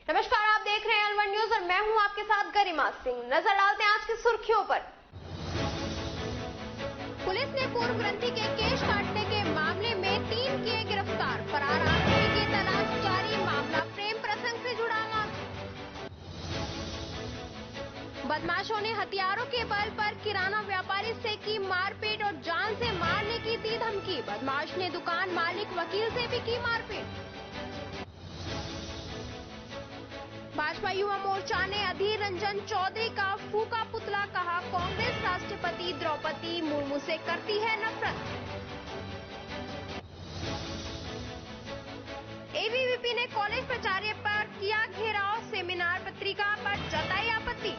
नमस्कार, आप देख रहे हैं अलवर न्यूज और मैं हूं आपके साथ गरिमा सिंह। नजर डालते हैं आज की सुर्खियों पर। पुलिस ने पूर्व ग्रंथी के केश काटने के मामले में 3 किए गिरफ्तार। फरार आरोपी की तलाश जारी। मामला प्रेम प्रसंग से जुड़ा था। बदमाशों ने हथियारों के बल पर किराना व्यापारी से की मारपीट और जान से मारने की दी धमकी। बदमाश ने दुकान मालिक वकील से भी की मारपीट। भाजपा युवा मोर्चा ने अधीर रंजन चौधरी का फूका पुतला। कहा, कांग्रेस राष्ट्रपति द्रौपदी मुर्मू से करती है नफरत। एबीवीपी ने कॉलेज प्राचार्य पर किया घेराव। सेमिनार पत्रिका पर जताई आपत्ति।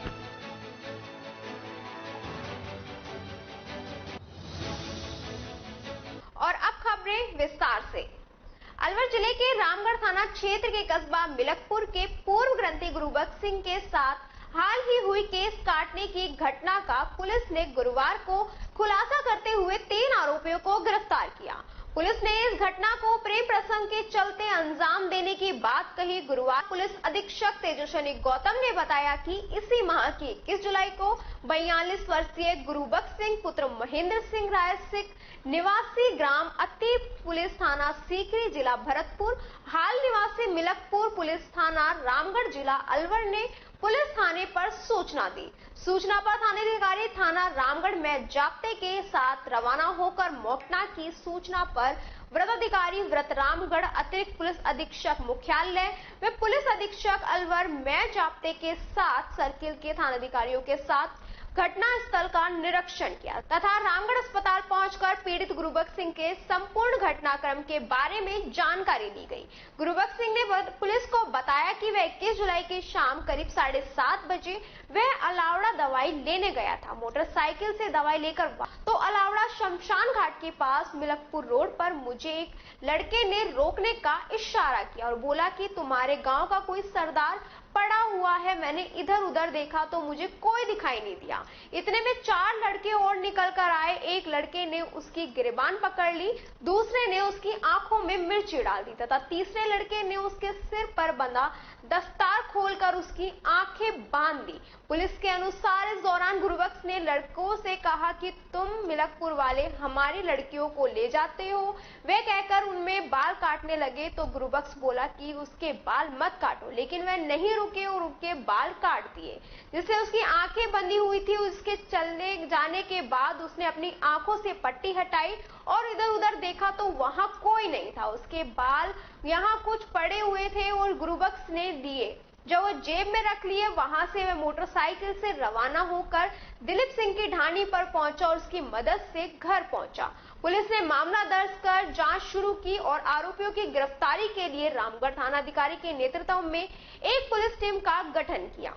और अब खबरें विस्तार से। अलवर जिले के रामगढ़ थाना क्षेत्र के कस्बा मिलकपुर के पूर्व ग्रंथी गुरुबख्श सिंह के साथ हाल ही हुई केस काटने की घटना का पुलिस ने गुरुवार को खुलासा करते हुए 3 आरोपियों को गिरफ्तार किया। पुलिस ने इस घटना को प्रेम प्रसंग के चलते अंजाम देने की बात कही। गुरुवार पुलिस अधीक्षक तेजस्विनी गौतम ने बताया कि इसी माह की 21 जुलाई को 42 वर्षीय गुरुबख्श सिंह पुत्र महेंद्र सिंह राय सिख निवासी ग्राम अत्ती पुलिस थाना सीकरी जिला भरतपुर, हाल निवासी मिलकपुर पुलिस थाना रामगढ़ जिला अलवर ने पुलिस थाने पर सूचना दी। सूचना पर थानाधिकारी थाना रामगढ़ में जाप्ते के साथ रवाना होकर मोटना की सूचना पर व्रताधिकारी व्रत रामगढ़, अतिरिक्त पुलिस अधीक्षक मुख्यालय व पुलिस अधीक्षक अलवर में जाप्ते के साथ सर्किल के थानाधिकारियों के साथ घटना स्थल का निरीक्षण किया तथा रामगढ़ अस्पताल पहुंचकर पीड़ित गुरुबख्श सिंह के संपूर्ण घटनाक्रम के बारे में जानकारी ली गई। गुरुबख्श सिंह ने पुलिस को बताया कि वह 21 जुलाई की शाम करीब 7:30 बजे वह अलावड़ा दवाई लेने गया था। मोटरसाइकिल से दवाई लेकर तो अलावड़ा शमशान घाट के पास मिलकपुर रोड पर मुझे एक लड़के ने रोकने का इशारा किया और बोला कि तुम्हारे गाँव का कोई सरदार पड़ा हुआ है। मैंने इधर उधर देखा तो मुझे कोई दिखाई नहीं दिया। इतने में 4 लड़के और निकल कर आए। एक लड़के ने उसकी गिरबान पकड़ ली, दूसरे ने उसकी आंखों में मिर्ची डाल दी तथा तीसरे लड़के ने उसके सिर पर बंधा दस्तार खोलकर उसकी आंखें बांध दी। पुलिस के अनुसार इस दौरान गुरुबख्श ने लड़कों से कहा कि तुम मिलकपुर वाले हमारी लड़कियों को ले जाते हो। वे कहकर उनमें बाल काटने लगे तो गुरुबख्श बोला कि उसके बाल मत काटो, लेकिन वह नहीं रुके और उनके बाल काट दिए, जिससे उसकी आंखें बंधी हुई थी। उसके चलने जाने के बाद उसने अपनी आंखों से पट्टी हटाई और इधर उधर देखा तो वहां कोई नहीं था। उसके बाल यहाँ कुछ पड़े हुए थे और गुरुबख्श ने दिए। जब वो जेब में रख लिए, वहां से वह मोटरसाइकिल से रवाना होकर दिलीप सिंह की ढाणी पर पहुंचा और उसकी मदद से घर पहुंचा। पुलिस ने मामला दर्ज कर जांच शुरू की और आरोपियों की गिरफ्तारी के लिए रामगढ़ थानाधिकारी के नेतृत्व में एक पुलिस टीम का गठन किया।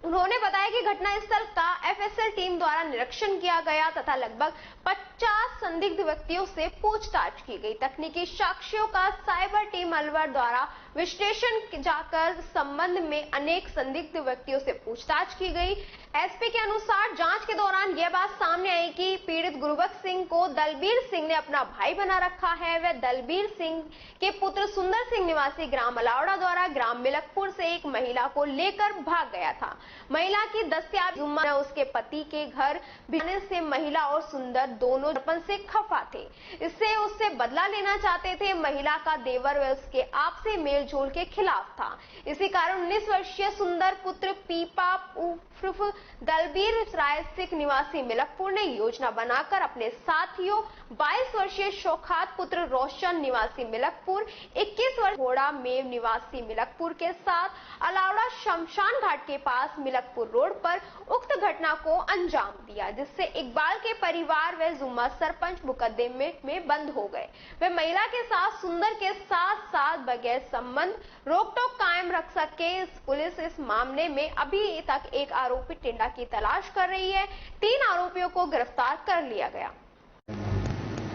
उन्होंने बताया कि घटनास्थल का एफएसएल टीम द्वारा निरीक्षण किया गया तथा लगभग 50 संदिग्ध व्यक्तियों से पूछताछ की गई। तकनीकी साक्ष्यों का साइबर टीम अलवर द्वारा विश्लेषण जाकर संबंध में अनेक संदिग्ध व्यक्तियों से पूछताछ की गई। एसपी के अनुसार जांच के दौरान यह बात सामने आई कि पीड़ित गुरुबख्श सिंह को दलबीर सिंह ने अपना भाई बना रखा है। वह दलबीर सिंह के पुत्र सुंदर सिंह निवासी ग्राम अलावड़ा द्वारा ग्राम मिलकपुर से एक महिला को लेकर भाग गया था। महिला की दस्तावेज जुम्मा उसके पति के घर भिजने से महिला और सुंदर दोनों बचपन से खफा थे। इससे उससे बदला लेना चाहते थे। महिला का देवर व उसके आपसी मेल जोल के खिलाफ था। इसी कारण 19 वर्षीय सुंदर पुत्र पीपा उर्फ दलबीर राय सिख निवासी मिलकपुर ने योजना बनाकर अपने साथियों 22 वर्षीय शौखात पुत्र रोशन निवासी मिलकपुर, 21 वर्ष घोड़ा मेव निवासी मिलकपुर के साथ अलावड़ा शमशान घाट के पास मिलकपुर रोड पर उक्त घटना को अंजाम दिया, जिससे इकबाल के परिवार व जुम्मा सरपंच मुकदमे में बंद हो गए। वे महिला के साथ सुंदर के साथ साथ बगैर संबंध रोक टोक कायम रख सके। पुलिस इस मामले में अभी तक एक आरोपी टिंडा की तलाश कर रही है। 3 आरोपियों को गिरफ्तार कर लिया गया।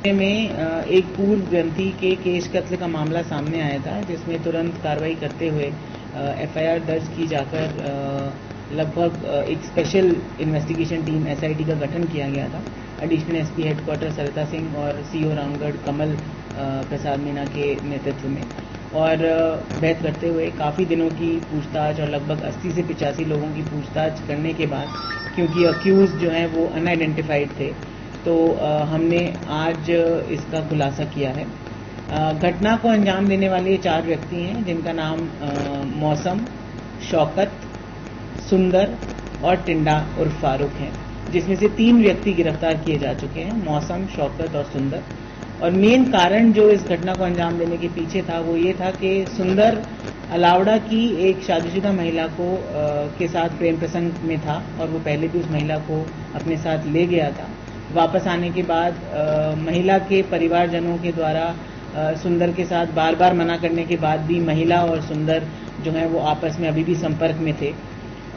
में एक पूर्व ग्रंथी के केश कत्ल का मामला सामने आया था, जिसमें तुरंत कार्रवाई करते हुए एफआईआर दर्ज की जाकर लगभग एक स्पेशल इन्वेस्टिगेशन टीम एसआईटी का गठन किया गया था। एडिशनल एसपी हेडक्वार्टर सरिता सिंह और सीओ रामगढ़ कमल प्रसाद मीना के नेतृत्व में और बहस करते हुए काफ़ी दिनों की पूछताछ और लगभग 80 से 85 लोगों की पूछताछ करने के बाद, क्योंकि अक्यूज जो हैं वो अनआइडेंटिफाइड थे, तो हमने आज इसका खुलासा किया है। घटना को अंजाम देने वाले 4 व्यक्ति हैं, जिनका नाम मौसम, शौकत, सुंदर और टिंडा उर्फ फारूक हैं, जिसमें से 3 व्यक्ति गिरफ्तार किए जा चुके हैं, मौसम, शौकत और सुंदर। और मेन कारण जो इस घटना को अंजाम देने के पीछे था वो ये था कि सुंदर अलावड़ा की एक शादीशुदा महिला के साथ प्रेम प्रसंग में था और वो पहले भी उस महिला को अपने साथ ले गया था। वापस आने के बाद महिला के परिवारजनों के द्वारा सुंदर के साथ बार बार मना करने के बाद भी महिला और सुंदर जो है वो आपस में अभी भी संपर्क में थे,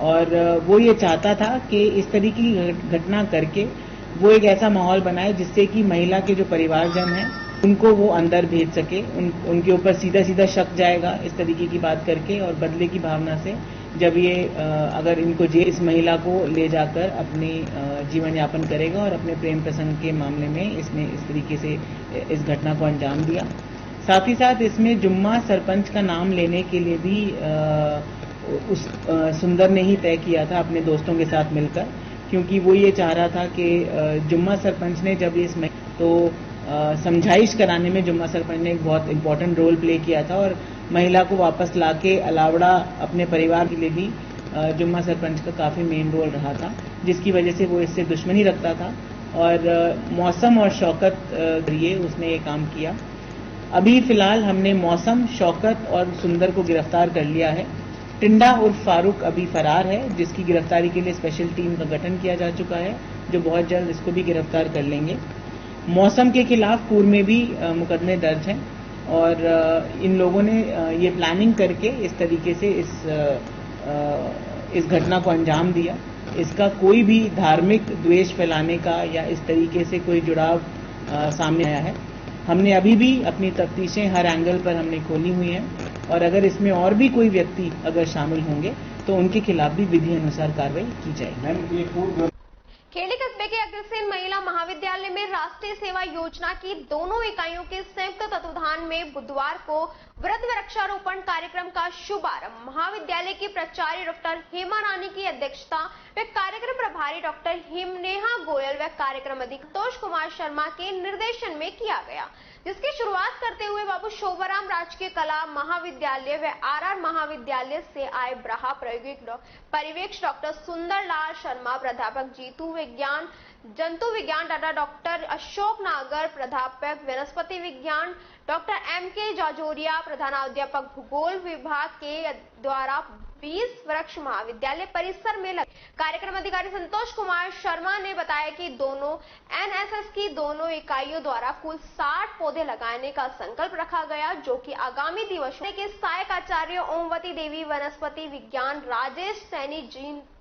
और वो ये चाहता था कि इस तरीके की घटना करके वो एक ऐसा माहौल बनाए जिससे कि महिला के जो परिवारजन हैं उनको वो अंदर भेज सके, उनके ऊपर सीधा सीधा शक जाएगा इस तरीके की बात करके, और बदले की भावना से जब ये अगर इनको इस महिला को ले जाकर अपनी जीवन यापन करेगा, और अपने प्रेम प्रसंग के मामले में इसने इस तरीके से इस घटना को अंजाम दिया। साथ ही साथ इसमें जुम्मा सरपंच का नाम लेने के लिए भी उस सुंदर ने ही तय किया था अपने दोस्तों के साथ मिलकर, क्योंकि वो ये चाह रहा था कि जुम्मा सरपंच ने जब इस तो समझाइश कराने में जुम्मा सरपंच ने एक बहुत इम्पोर्टेंट रोल प्ले किया था, और महिला को वापस लाके अलावड़ा अपने परिवार के लिए भी जुम्मा सरपंच का काफ़ी मेन रोल रहा था, जिसकी वजह से वो इससे दुश्मनी रखता था। और मौसम और शौकत ये उसने ये काम किया। अभी फिलहाल हमने मौसम, शौकत और सुंदर को गिरफ्तार कर लिया है। टिंडा उर्फ फारूक अभी फरार है, जिसकी गिरफ्तारी के लिए स्पेशल टीम का गठन किया जा चुका है, जो बहुत जल्द इसको भी गिरफ्तार कर लेंगे। मौसम के खिलाफ पूर्व में भी मुकदमे दर्ज हैं, और इन लोगों ने ये प्लानिंग करके इस तरीके से इस घटना को अंजाम दिया। इसका कोई भी धार्मिक द्वेष फैलाने का या इस तरीके से कोई जुड़ाव सामने आया है। हमने अभी भी अपनी तफ्तीशें हर एंगल पर हमने खोली हुई हैं, और अगर इसमें और भी कोई व्यक्ति अगर शामिल होंगे तो उनके खिलाफ भी विधि अनुसार कार्रवाई की जाएगी। खेड़ी कस्बे के अग्रसेन महिला महाविद्यालय में राष्ट्रीय सेवा योजना की दोनों इकाइयों के संयुक्त तत्वाधान में बुधवार को वृद्ध वृक्षारोपण कार्यक्रम का शुभारंभ महाविद्यालय की प्राचार्य डॉक्टर हेमा रानी की अध्यक्षता व कार्यक्रम प्रभारी डॉक्टर हिमनेहा गोयल व कार्यक्रम अधिकारी संतोष कुमार शर्मा के निर्देशन में किया गया, जिसकी शुरुआत करते हुए बाबू शोभाराम राजकीय कला महाविद्यालय व आरआर महाविद्यालय से आए ब्राहा परिवेश डॉक्टर सुंदरलाल शर्मा, प्राध्यापक जीतू विज्ञान जंतु विज्ञान डाटा डॉक्टर अशोक नागर, प्राध्यापक वनस्पति विज्ञान डॉक्टर एम.के. जाजोरिया, प्रधानाध्यापक भूगोल विभाग के द्वारा 20 वृक्ष महाविद्यालय परिसर में लगे। कार्यक्रम अधिकारी संतोष कुमार शर्मा ने बताया कि दोनों एनएसएस की दोनों इकाइयों द्वारा कुल 60 पौधे लगाने का संकल्प रखा गया, जो कि आगामी दिवसों के सहायक आचार्य ओमवती देवी वनस्पति विज्ञान, राजेश सैनी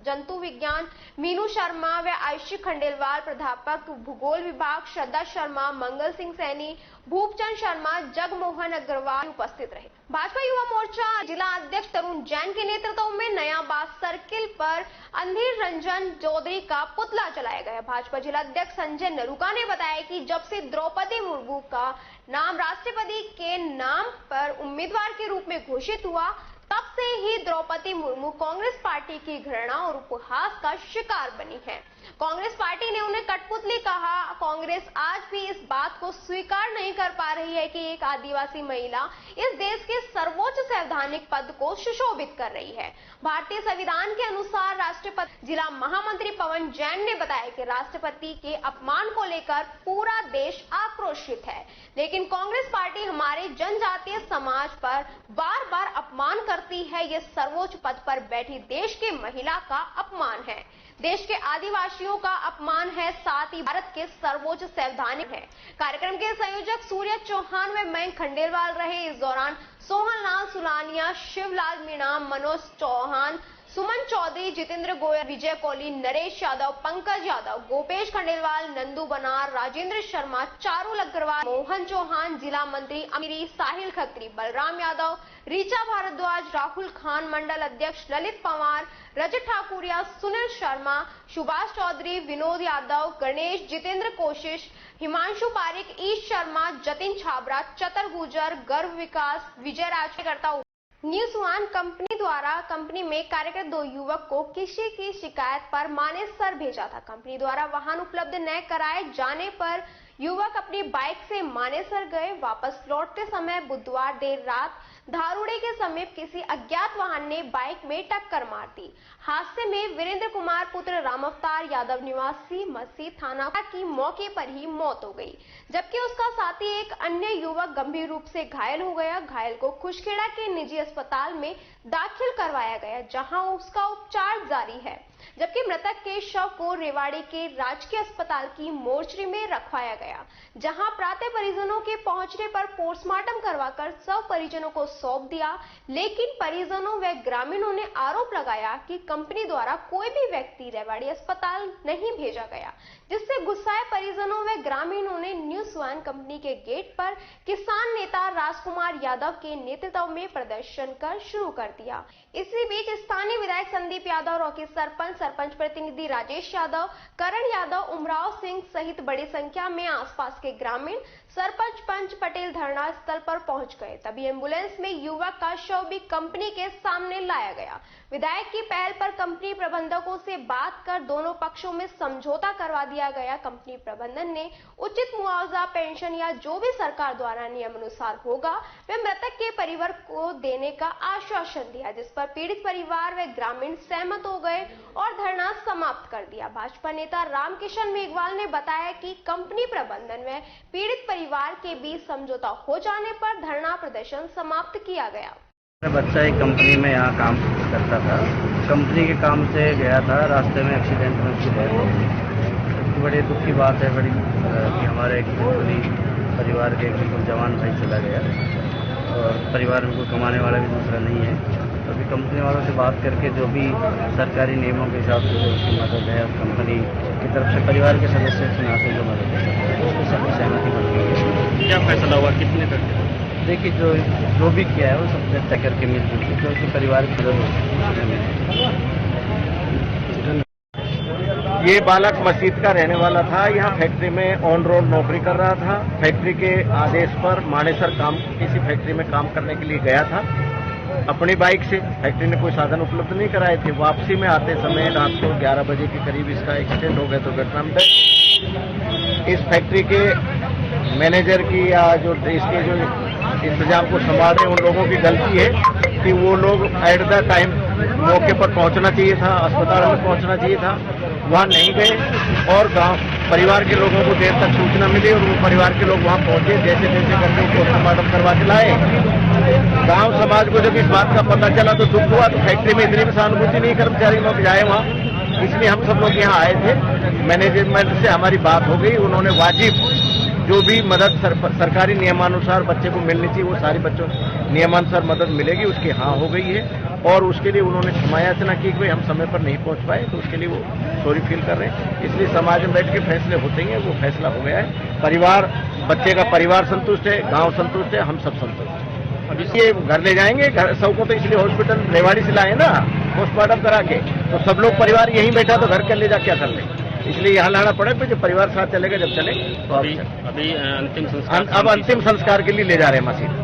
जंतु विज्ञान, मीनू शर्मा व आयुषी खंडेलवाल, प्राध्यापक भूगोल विभाग श्रद्धा शर्मा, मंगल सिंह सैनी, भूपचंद शर्मा, जगमोहन अग्रवाल उपस्थित रहे। भाजपा युवा मोर्चा जिला अध्यक्ष तरुण जैन के नेतृत्व में नया बाग सर्किल पर अंधीर रंजन चौधरी का पुतला जलाया गया। भाजपा जिला अध्यक्ष संजय नरूका ने बताया कि जब से द्रौपदी मुर्मू का नाम राष्ट्रपति के नाम पर उम्मीदवार के रूप में घोषित हुआ, तब से ही द्रौपदी मुर्मू कांग्रेस पार्टी की घृणा और उपहास का शिकार बनी है। कांग्रेस पार्टी ने उन्हें कठपुतली कहा। कांग्रेस आज भी इस बात को स्वीकार नहीं कर पा रही है कि एक आदिवासी महिला इस देश के सर्वोच्च संवैधानिक पद को सुशोभित कर रही है। भारतीय संविधान के अनुसार राष्ट्रपति जिला महामंत्री पवन जैन ने बताया कि राष्ट्रपति के अपमान को लेकर पूरा देश आक्रोशित है, लेकिन कांग्रेस पार्टी हमारे जनजातीय समाज पर बार बार अपमान करती है। ये सर्वोच्च पद पर बैठी देश की महिला का अपमान है, देश के आदिवासियों का अपमान है, साथ ही भारत के सर्वोच्च संवैधानिक है। कार्यक्रम के संयोजक सूर्य चौहान व मयंक खंडेलवाल रहे। इस दौरान सोहन लाल सुलानिया, शिवलाल मीणा, मनोज चौहान, सुमन चौधरी, जितेंद्र गोयल, विजय कोहली, नरेश यादव, पंकज यादव, गोपेश खंडेलवाल, नंदू बनार, राजेंद्र शर्मा, चारुल अग्रवाल, मोहन चौहान, जिला मंत्री अमीरी, साहिल खत्री, बलराम यादव, रीचा भारद्वाज, राहुल खान, मंडल अध्यक्ष ललित पंवार, रजत ठाकुरिया, सुनील शर्मा, सुभाष चौधरी, विनोद यादव, गणेश, जितेंद्र कोशिश, हिमांशु पारिक, ईश शर्मा, जतिन छाबरा, चतर गुजर, गर्भ विकास, विजय राजकर्ता। न्यूज़ वन कंपनी द्वारा कंपनी में कार्यरत 2 युवक को किसी की शिकायत पर मानेसर भेजा था। कंपनी द्वारा वाहन उपलब्ध न कराए जाने पर युवक अपनी बाइक से मानेसर गए। वापस लौटते समय बुधवार देर रात धारूड़े के समीप किसी अज्ञात वाहन ने बाइक में टक्कर मार दी। हादसे में वीरेंद्र कुमार पुत्र राम अवतार यादव निवासी मसीह थाना की मौके पर ही मौत हो गई, जबकि उसका साथी एक अन्य युवक गंभीर रूप से घायल हो गया। घायल को खुशखेड़ा के निजी अस्पताल में दाखिल करवाया गया, जहां उसका उपचार जारी है, जबकि मृतक के शव को रेवाड़ी के राजकीय अस्पताल की मोर्चरी में रखवाया गया, जहां प्रातः परिजनों के पहुंचने पर पोस्टमार्टम करवाकर शव परिजनों को सौंप दिया। लेकिन परिजनों व ग्रामीणों ने आरोप लगाया कि कंपनी द्वारा कोई भी व्यक्ति रेवाड़ी अस्पताल नहीं भेजा गया, जिससे गुस्साए परिजनों व ग्रामीणों ने न्यूज़ वन कंपनी के गेट पर किसान नेता राजकुमार यादव के नेतृत्व में प्रदर्शन कर शुरू कर दिया। इसी बीच स्थानीय विधायक संदीप यादव, रॉकी सरपंच प्रतिनिधि राजेश यादव, करण यादव, उमराव सिंह सहित बड़ी संख्या में आसपास के ग्रामीण सरपंच पंच पटेल धरना स्थल पर पहुंच गए। तभी एम्बुलेंस में युवक का शव भी कंपनी के सामने लाया गया। विधायक की पहल पर कंपनी प्रबंधकों से बात कर दोनों पक्षों में समझौता करवा दिया गया। कंपनी प्रबंधन ने उचित मुआवजा, पेंशन या जो भी सरकार द्वारा नियम अनुसार होगा वह मृतक के परिवार को देने का आश्वासन दिया, जिस पर पीड़ित परिवार व ग्रामीण सहमत हो गए और धरना समाप्त कर दिया। भाजपा नेता रामकिशन मेघवाल ने बताया कि कंपनी प्रबंधन व पीड़ित परिवार के बीच समझौता हो जाने पर धरना प्रदर्शन समाप्त किया गया। बच्चा एक कंपनी में यहाँ काम करता था। कंपनी के काम से गया था, रास्ते में एक्सीडेंट में उसकी डेथ हो गई। बड़ी दुख की बात है कि हमारे एक परिवार के बिल्कुल जवान भाई चला गया और परिवार में कोई कमाने वाला भी दूसरा नहीं है। तो अभी कंपनी वालों से बात करके जो भी सरकारी नियमों के हिसाब से जो उसकी मदद है, कंपनी की तरफ से परिवार के सदस्य से नाते जो मदद है उसकी सबकी सहमति बन गई है। क्या फैसला हुआ, कितने तक? देखिए जो भी किया है वो सब चर्चा करके मिलजुल के जो उसके परिवार की ये बालक मस्जिद का रहने वाला था। यहाँ फैक्ट्री में ऑन रोड नौकरी कर रहा था। फैक्ट्री के आदेश पर मानेसर किसी फैक्ट्री में काम करने के लिए गया था अपनी बाइक से। फैक्ट्री ने कोई साधन उपलब्ध नहीं कराए थे। वापसी में आते समय रात को 11 बजे के करीब इसका एक्सीडेंट हो गया। दुर्घटना में इस फैक्ट्री के मैनेजर की या जो इसके जो इंतजाम को संभाल रहे उन लोगों की गलती है कि वो लोग एट द टाइम मौके पर पहुंचना चाहिए था, अस्पताल में पहुंचना चाहिए था, वहां नहीं गए और गांव परिवार के लोगों को देर तक सूचना मिली और वो परिवार के लोग वहां पहुंचे, जैसे तैसे करके पोस्टमार्टम करवा के लाए। गांव समाज को जब इस बात का पता चला तो दुख हुआ। तो फैक्ट्री में इतनी भी सहानुभूति नहीं कर्मचारी लोग जाए वहां, इसलिए हम सब लोग यहाँ आए थे। मैनेजमेंट से हमारी बात हो गई, उन्होंने वाजिब जो भी मदद सरकारी नियमानुसार बच्चे को मिलनी चाहिए वो सारी बच्चों नियमानुसार मदद मिलेगी, उसकी हाँ हो गई है। और उसके लिए उन्होंने क्षमा याचना की कि हम समय पर नहीं पहुंच पाए, तो उसके लिए वो सॉरी फील कर रहे हैं। इसलिए समाज में बैठ के फैसले होते ही हैं, वो फैसला हो गया है। परिवार, बच्चे का परिवार संतुष्ट है, गांव संतुष्ट है, हम सब संतुष्ट हैं। अब इसलिए घर ले जाएंगे, सब को तो इसलिए हॉस्पिटल रेवाड़ी से लाए ना पोस्टमार्टम करा के, तो सब लोग परिवार यहीं बैठा तो घर कर ले जा क्या कर ले, इसलिए यहाँ लाना पड़े। जब परिवार साथ चलेगा, जब चले तो अभी अंतिम संस्कार, अब अंतिम संस्कार के लिए ले जा रहे हैं मसीह।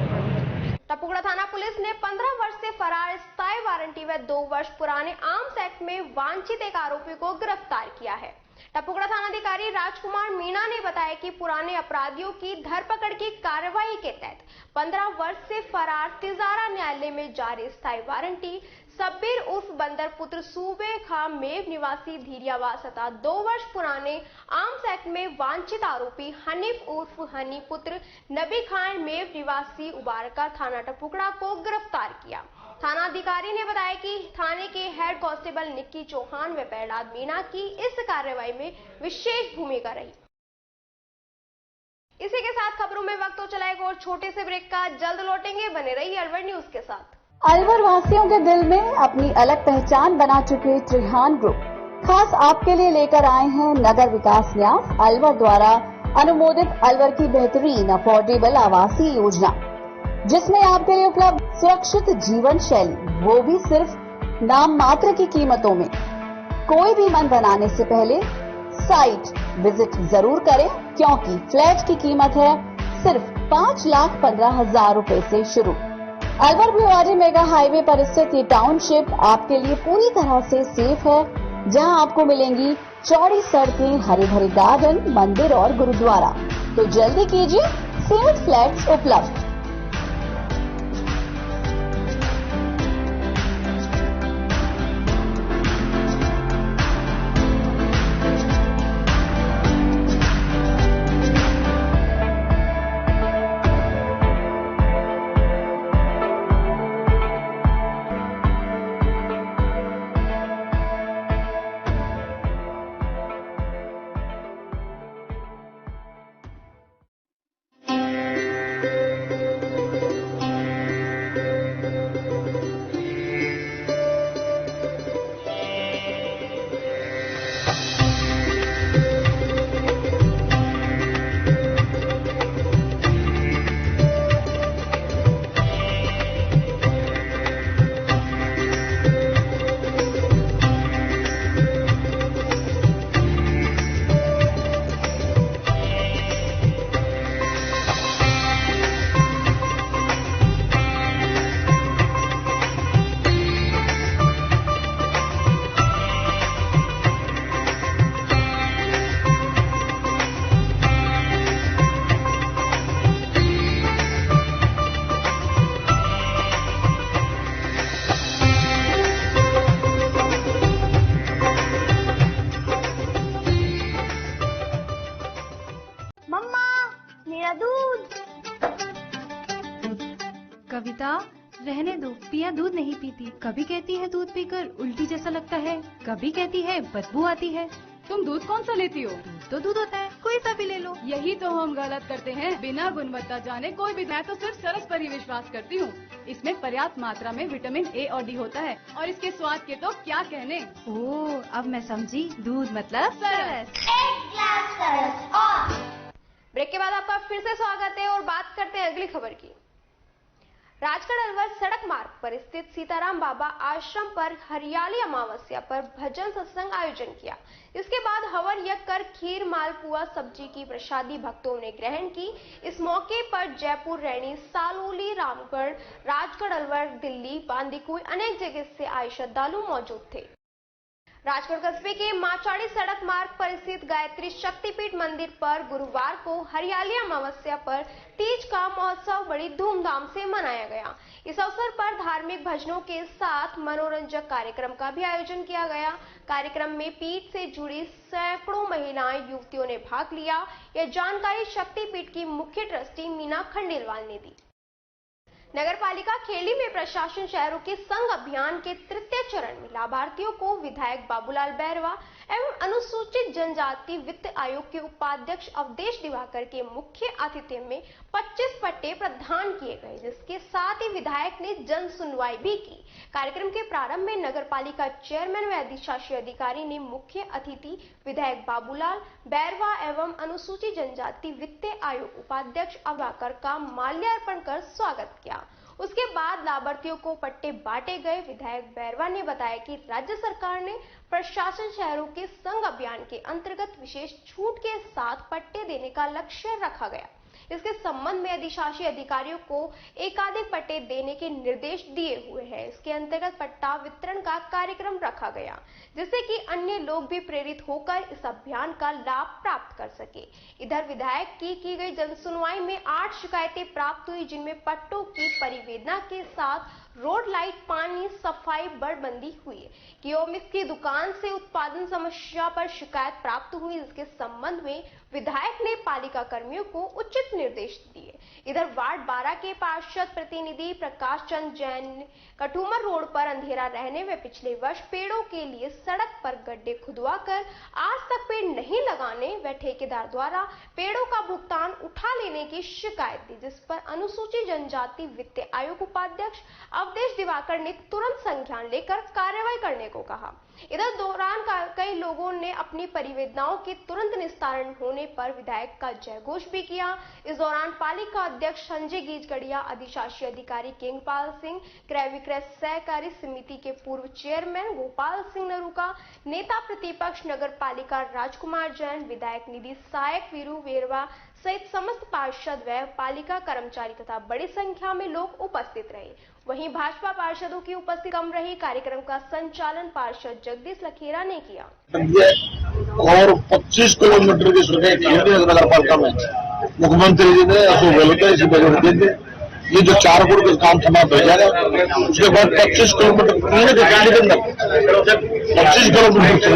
टपुगड़ा थाना पुलिस ने 15 वर्ष से फरार स्थायी वारंटी व 2 वर्ष पुराने आर्म्स एक्ट में वांछित एक आरोपी को गिरफ्तार किया है। टपुगड़ा थानाधिकारी राजकुमार मीणा ने बताया कि पुराने अपराधियों की धरपकड़ की कार्रवाई के तहत 15 वर्ष से फरार तिजारा न्यायालय में जारी स्थायी वारंटी सब्बीर उर्फ बंदर पुत्र सूबे खां मेव निवासी धीरियावास तथा 2 वर्ष पुराने आर्म्स एक्ट में वांछित आरोपी हनीफ उर्फ हनी पुत्र नबी खान मेव निवासी उबारका थाना टपुगड़ा को गिरफ्तार किया। थानाधिकारी ने बताया कि थाने के हेड कांस्टेबल निक्की चौहान व प्रहलाद मीणा की इस कार्रवाई में विशेष भूमिका रही। इसी के साथ खबरों में वक्त हो चला एक और छोटे से ब्रेक का, जल्द लौटेंगे, बने रहिए अलवर न्यूज के साथ। अलवर वासियों के दिल में अपनी अलग पहचान बना चुके त्रिहान ग्रुप खास आपके लिए लेकर आए हैं नगर विकास न्यास अलवर द्वारा अनुमोदित अलवर की बेहतरीन अफोर्डेबल आवासीय योजना, जिसमें आपके लिए उपलब्ध सुरक्षित जीवन शैली, वो भी सिर्फ नाम मात्र की कीमतों में। कोई भी मन बनाने से पहले साइट विजिट जरूर करें, क्योंकि फ्लैट की कीमत है सिर्फ 5,15,000 रुपए से शुरू। अलवर भिवाड़ी मेगा हाईवे पर स्थित ये टाउनशिप आपके लिए पूरी तरह से सेफ है, जहां आपको मिलेंगी चौड़ी सड़कें, हरे भरे गार्डन, मंदिर और गुरुद्वारा। तो जल्दी कीजिए, सेफ फ्लैट्स उपलब्ध। कविता, रहने दो, पिया दूध नहीं पीती। कभी कहती है दूध पीकर उल्टी जैसा लगता है, कभी कहती है बदबू आती है। तुम दूध कौन सा लेती हो? दूध तो दूध होता है, कोई सा भी ले लो। यही तो हम गलत करते हैं, बिना गुणवत्ता जाने कोई भी। मैं तो सिर्फ सरस पर ही विश्वास करती हूँ। इसमें पर्याप्त मात्रा में विटामिन ए और डी होता है, और इसके स्वाद के तो क्या कहने। ओह, अब मैं समझी, दूध मतलब सरस। एक ग्लास सरस। और ब्रेक के बाद आपका फिर से स्वागत है और बात करते हैं अगली खबर की। राजगढ़ अलवर सड़क मार्ग पर स्थित सीताराम बाबा आश्रम पर हरियाली अमावस्या पर भजन सत्संग आयोजन किया। इसके बाद हवन यज्ञ कर खीर, मालपुआ, सब्जी की प्रसादी भक्तों ने ग्रहण की। इस मौके पर जयपुर, रैनी, सालोली, रामगढ़, राजगढ़ अलवर, दिल्ली, बांदीकुई अनेक जगह से आए श्रद्धालु मौजूद थे। राजगढ़ कस्बे के माचाड़ी सड़क मार्ग पर स्थित गायत्री शक्तिपीठ मंदिर पर गुरुवार को हरियाली अमावस्या पर तीज का महोत्सव बड़ी धूमधाम से मनाया गया। इस अवसर पर धार्मिक भजनों के साथ मनोरंजक कार्यक्रम का भी आयोजन किया गया। कार्यक्रम में पीठ से जुड़ी सैकड़ों महिलाएं, युवतियों ने भाग लिया। यह जानकारी शक्तिपीठ की मुख्य ट्रस्टी मीना खंडेलवाल ने दी। नगर पालिका खेली में प्रशासन शहरों के संग अभियान के तृतीय चरण में लाभार्थियों को विधायक बाबूलाल बैरवा एवं अनुसूचित जनजाति वित्त आयोग के उपाध्यक्ष अवधेश दिवाकर के मुख्य आतिथ्य में 25 पट्टे प्रदान किए गए, जिसके साथ ही विधायक ने जन सुनवाई भी की। कार्यक्रम के प्रारंभ में नगर पालिका चेयरमैन व अधिशासी अधिकारी ने मुख्य अतिथि विधायक बाबूलाल बैरवा एवं अनुसूचित जनजाति वित्त आयोग उपाध्यक्ष दिवाकर का माल्यार्पण कर स्वागत किया। उसके बाद लाभार्थियों को पट्टे बांटे गए। विधायक बैरवा ने बताया कि राज्य सरकार ने प्रशासन शहरों के संग अभियान के अंतर्गत विशेष छूट के साथ पट्टे देने का लक्ष्य रखा गया। इसके संबंध में अधिशासी अधिकारियों को एकाधिक पट्टे देने के निर्देश दिए हुए हैं। इसके अंतर्गत पट्टा वितरण का कार्यक्रम रखा गया, जिससे कि अन्य लोग भी प्रेरित होकर इस अभियान का लाभ प्राप्त कर सके। इधर विधायक की गई जनसुनवाई में 8 शिकायतें प्राप्त हुई, जिनमें पट्टों की परिवेदना के साथ रोड लाइट, पानी, सफाई, बड़बंदी हुई। कियोस्क की दुकान से उत्पादन समस्या पर शिकायत प्राप्त हुई, जिसके संबंध में विधायक ने पालिका कर्मियों को उचित निर्देश दिए। इधर वार्ड 12 के पार्षद प्रतिनिधि प्रकाश चंद जैन ने कठुमर रोड पर अंधेरा रहने व पिछले वर्ष पेड़ों के लिए सड़क पर गड्ढे खुदवाकर आज तक पेड़ नहीं लगाने व ठेकेदार द्वारा पेड़ों का भुगतान उठा लेने की शिकायत दी, जिस पर अनुसूचित जनजाति वित्त आयोग उपाध्यक्ष अवधेश दिवाकर ने तुरंत संज्ञान लेकर कार्रवाई करने को कहा। इधर दौरान कई लोगों ने अपनी परिवेदनाओं के तुरंत निस्तारण होने पर विधायक का जयघोष भी किया। इस दौरान पालिका अध्यक्ष संजय गीजगढ़िया, अधिशासी अधिकारी किंगपाल सिंह, क्रय विक्रय सहकारी समिति के पूर्व चेयरमैन गोपाल सिंह नरूका, नेता प्रतिपक्ष नगर पालिका राजकुमार जैन, विधायक निधि सहायक वीरू वेरवा सहित समस्त पार्षद व पालिका कर्मचारी तथा बड़ी संख्या में लोग उपस्थित रहे। वहीं भाजपा पार्षदों की उपस्थिति कम रही। कार्यक्रम का संचालन पार्षद जगदीश लखेरा ने किया। और 25 किलोमीटर की सड़कें नगर पालिका में मुख्यमंत्री जी ने अशोक गहलोत इसी बजट दे दी। ये जो 4 फुट का काम समाप्त हो जाएगा, उसके बाद 25 किलोमीटर 25 किलोमीटर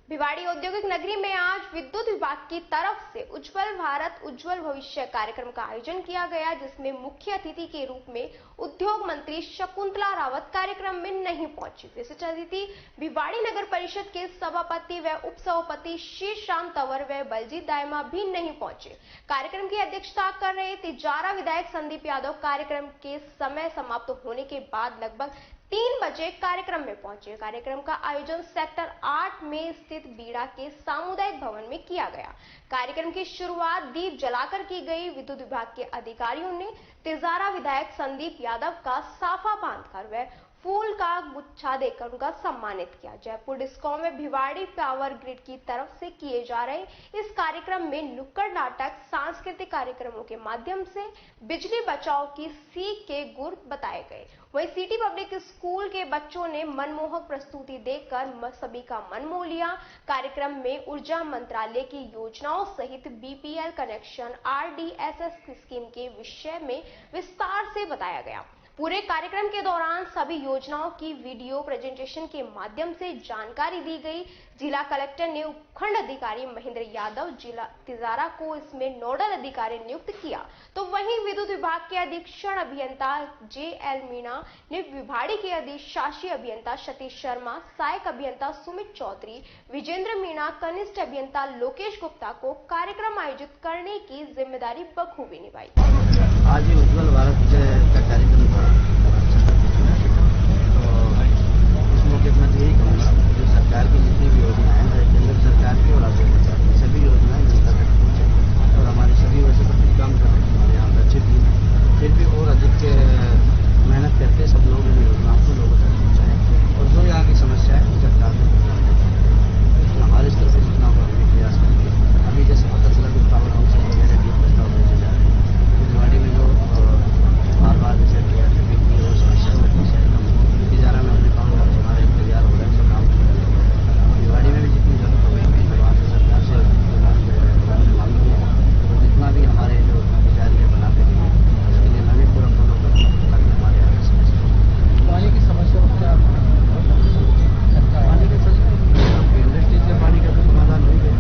भिवाड़ी औद्योगिक नगरी में आज विद्युत विभाग की तरफ से उज्जवल भारत उज्जवल भविष्य कार्यक्रम का आयोजन किया गया, जिसमें मुख्य अतिथि के रूप में उद्योग मंत्री शकुंतला रावत कार्यक्रम में नहीं पहुंची। विशिष्ट अतिथि भिवाड़ी नगर परिषद के सभापति व उप सभापति शीश राम तंवर व बलजीत दायमा भी नहीं पहुंचे। कार्यक्रम की अध्यक्षता कर रहे तिजारा विधायक संदीप यादव कार्यक्रम के समय समाप्त होने के बाद लगभग 3 बजे कार्यक्रम में पहुंचे। कार्यक्रम का आयोजन सेक्टर 8 में स्थित बीड़ा के सामुदायिक भवन में किया गया। कार्यक्रम की शुरुआत दीप जलाकर की गई। विद्युत विभाग के अधिकारियों ने तिजारा विधायक संदीप यादव का साफा बांधकर व फूल का गुच्छा देकर उनका सम्मानित किया। जयपुर डिस्कॉम में भिवाड़ी पावर ग्रिड की तरफ से किए जा रहे इस कार्यक्रम में नुक्कड़ नाटक, सांस्कृतिक कार्यक्रमों के माध्यम से बिजली बचाव की सीख के गुर बताए गए। वहीं सिटी पब्लिक स्कूल के बच्चों ने मनमोहक प्रस्तुति देकर सभी का मन मोह लिया। कार्यक्रम में ऊर्जा मंत्रालय की योजनाओं सहित बीपीएल कनेक्शन, RDSS स्कीम के विषय में विस्तार से बताया गया। पूरे कार्यक्रम के दौरान सभी योजनाओं की वीडियो प्रेजेंटेशन के माध्यम से जानकारी दी गई। जिला कलेक्टर ने उपखंड अधिकारी महेंद्र यादव जिला तिजारा को इसमें नोडल अधिकारी नियुक्त किया, तो वहीं विद्युत विभाग के अधीक्षण अभियंता JL मीणा ने भिवाड़ी के अधिशासी अभियंता सतीश शर्मा, सहायक अभियंता सुमित चौधरी, विजेंद्र मीणा, कनिष्ठ अभियंता लोकेश गुप्ता को कार्यक्रम आयोजित करने की जिम्मेदारी बखूबी निभाई। आज उज्जवल भारत का कार्यक्रम था, तो इस मौके पर यही कहूँगा जो सरकार की जितनी भी योजनाएं हैं, केंद्र सरकार की और राज्य सरकार की सभी योजनाएं जनता तक पहुँचे और हमारी सभी वैसे पर काम कर रहे हैं। हमारे यहाँ अच्छे भी हैं, फिर भी और अधिक मेहनत करके सब लोग इन योजनाओं को लोगों तक पहुँचाएं और जो यहाँ की समस्या है सरकार में हमारे स्तर से जितना होगा हम प्रयास करेंगे। अभी जैसे पता चला कि पावर हाउस वगैरह भी प्रस्ताव भेजे जा रहे हैं भिवाड़ी में, जो बार जैसे ट्रैफिक की और समस्या होती है, तिजारा में हमने पावर हाउस हमारे तैयार हो रहे हैं, सब काम कर रहे हैं। भिवाड़ी में भी जितनी जरूरत होगी वहाँ से सरकार से मांग किया तो जितना भी हमारे जो विचार बना के दिए उसके लिए मैं भी पूरा फॉलो करूँगा ताकि हमारे यहाँ पानी की समस्या पानी के इंडस्ट्रीज के पानी का तो समाधान हो गया।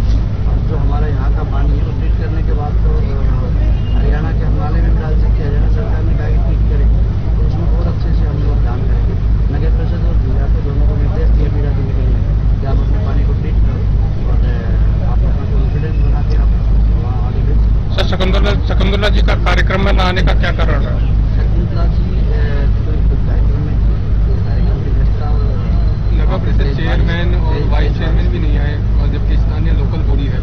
अब जो हमारा यहाँ का पानी है वो ट्रीट करने के बाद तो हरियाणा के नाले में डाल सकते हैं। हरियाणा सरकार ने कहा कि ट्रीट करें तो उसमें बहुत अच्छे से हम लोग ध्यान करेंगे। नगर परिषद और बीड़ा को दोनों को निर्देश दिया बीड़ा देने के लिए कि आप अपने पानी को ट्रीट करो और आप अपना कॉन्फिडेंस बना के आप वहाँ आगे भेज। सर, शकुंतला जी का कार्यक्रम में न आने का क्या कारण है? शकुंतला जी कार्यक्रम में कार्यक्रम की व्यवस्था नगर परिषद चेयरमैन और वाइस चेयरमैन भी नहीं आए और जबकि स्थानीय लोकल बॉडी है।